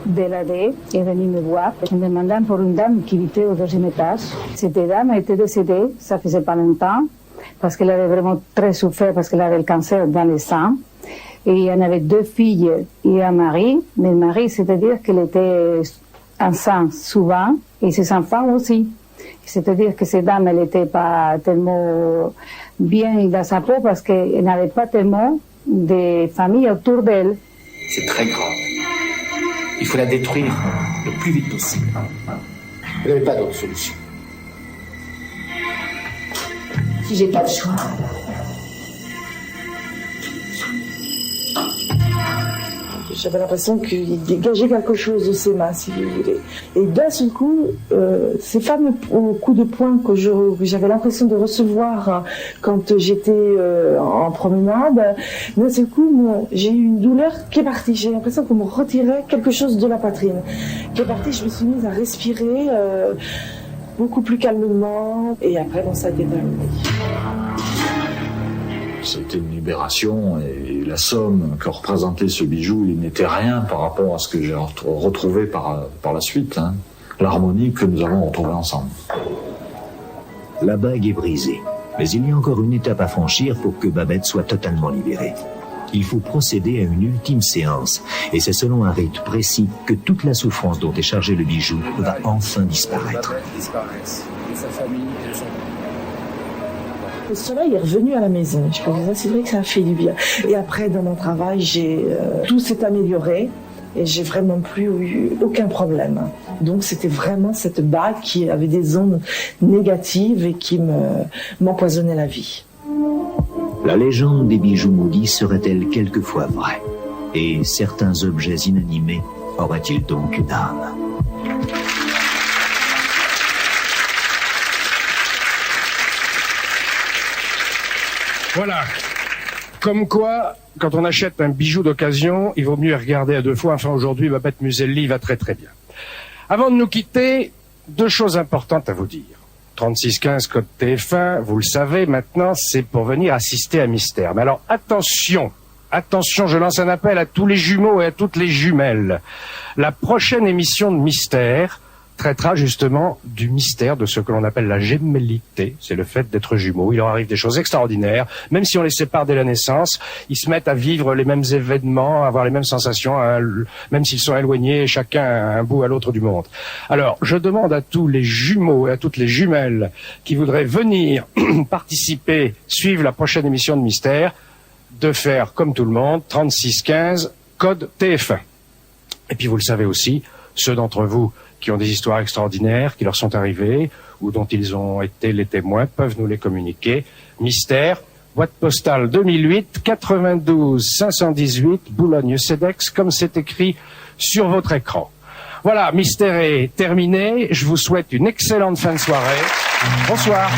Béladé est venue me voir en demandant pour une dame qui habitait au deuxième étage. Cette dame était décédée, ça faisait pas longtemps, parce qu'elle avait vraiment très souffert, parce qu'elle avait le cancer dans le sang. Et elle avait 2 filles et un mari, mais le mari, c'est-à-dire qu'elle était enceinte souvent, et ses enfants aussi. C'est-à-dire que cette dame, elle n'était pas tellement bien dans sa peau, parce qu'elle n'avait pas tellement de famille autour d'elle. C'est très grave. Il faut la détruire le plus vite possible. Vous n'avez pas d'autre solution. Si j'ai pas le choix. J'avais l'impression qu'il dégageait quelque chose de ses mains, si vous voulez. Et d'un seul coup, ces fameux coups de poing que j'avais l'impression de recevoir quand j'étais en promenade, d'un seul coup, j'ai eu une douleur qui est partie. J'ai l'impression qu'on me retirait quelque chose de la poitrine. Qui est partie, je me suis mise à respirer beaucoup plus calmement. Et après, bon, ça a été terminé. C'était une libération et la somme que représentait ce bijou, il n'était rien par rapport à ce que j'ai retrouvé par la suite, hein. L'harmonie que nous avons retrouvée ensemble. La bague est brisée, mais il y a encore une étape à franchir pour que Babette soit totalement libérée. Il faut procéder à une ultime séance, et c'est selon un rite précis que toute la souffrance dont est chargé le bijou va enfin disparaître. Le soleil est revenu à la maison. Je pense que c'est vrai que ça a fait du bien. Et après, dans mon travail, tout s'est amélioré et j'ai vraiment plus eu aucun problème. Donc, c'était vraiment cette bague qui avait des ondes négatives et qui m'empoisonnait la vie. La légende des bijoux maudits serait-elle quelquefois vraie? Et certains objets inanimés auraient-ils donc une âme? Voilà. Comme quoi, quand on achète un bijou d'occasion, il vaut mieux regarder à 2 fois. Enfin, aujourd'hui, Babette Muselli va très très bien. Avant de nous quitter, 2 choses importantes à vous dire. 3615 code TF1, vous le savez maintenant, c'est pour venir assister à Mystère. Mais alors, attention, je lance un appel à tous les jumeaux et à toutes les jumelles. La prochaine émission de Mystère traitera justement du mystère de ce que l'on appelle la gémellité. C'est le fait d'être jumeaux. Il leur arrive des choses extraordinaires. Même si on les sépare dès la naissance, ils se mettent à vivre les mêmes événements, à avoir les mêmes sensations, même s'ils sont éloignés, chacun un bout à l'autre du monde. Alors, je demande à tous les jumeaux et à toutes les jumelles qui voudraient venir participer, suivre la prochaine émission de Mystère, de faire, comme tout le monde, 3615, code TF1. Et puis, vous le savez aussi, ceux d'entre vous qui ont des histoires extraordinaires qui leur sont arrivées ou dont ils ont été les témoins peuvent nous les communiquer. Mystère, boîte postale 2008 92 518 Boulogne-Cedex, comme c'est écrit sur votre écran. Voilà, Mystère est terminé. Je vous souhaite une excellente fin de soirée. Bonsoir.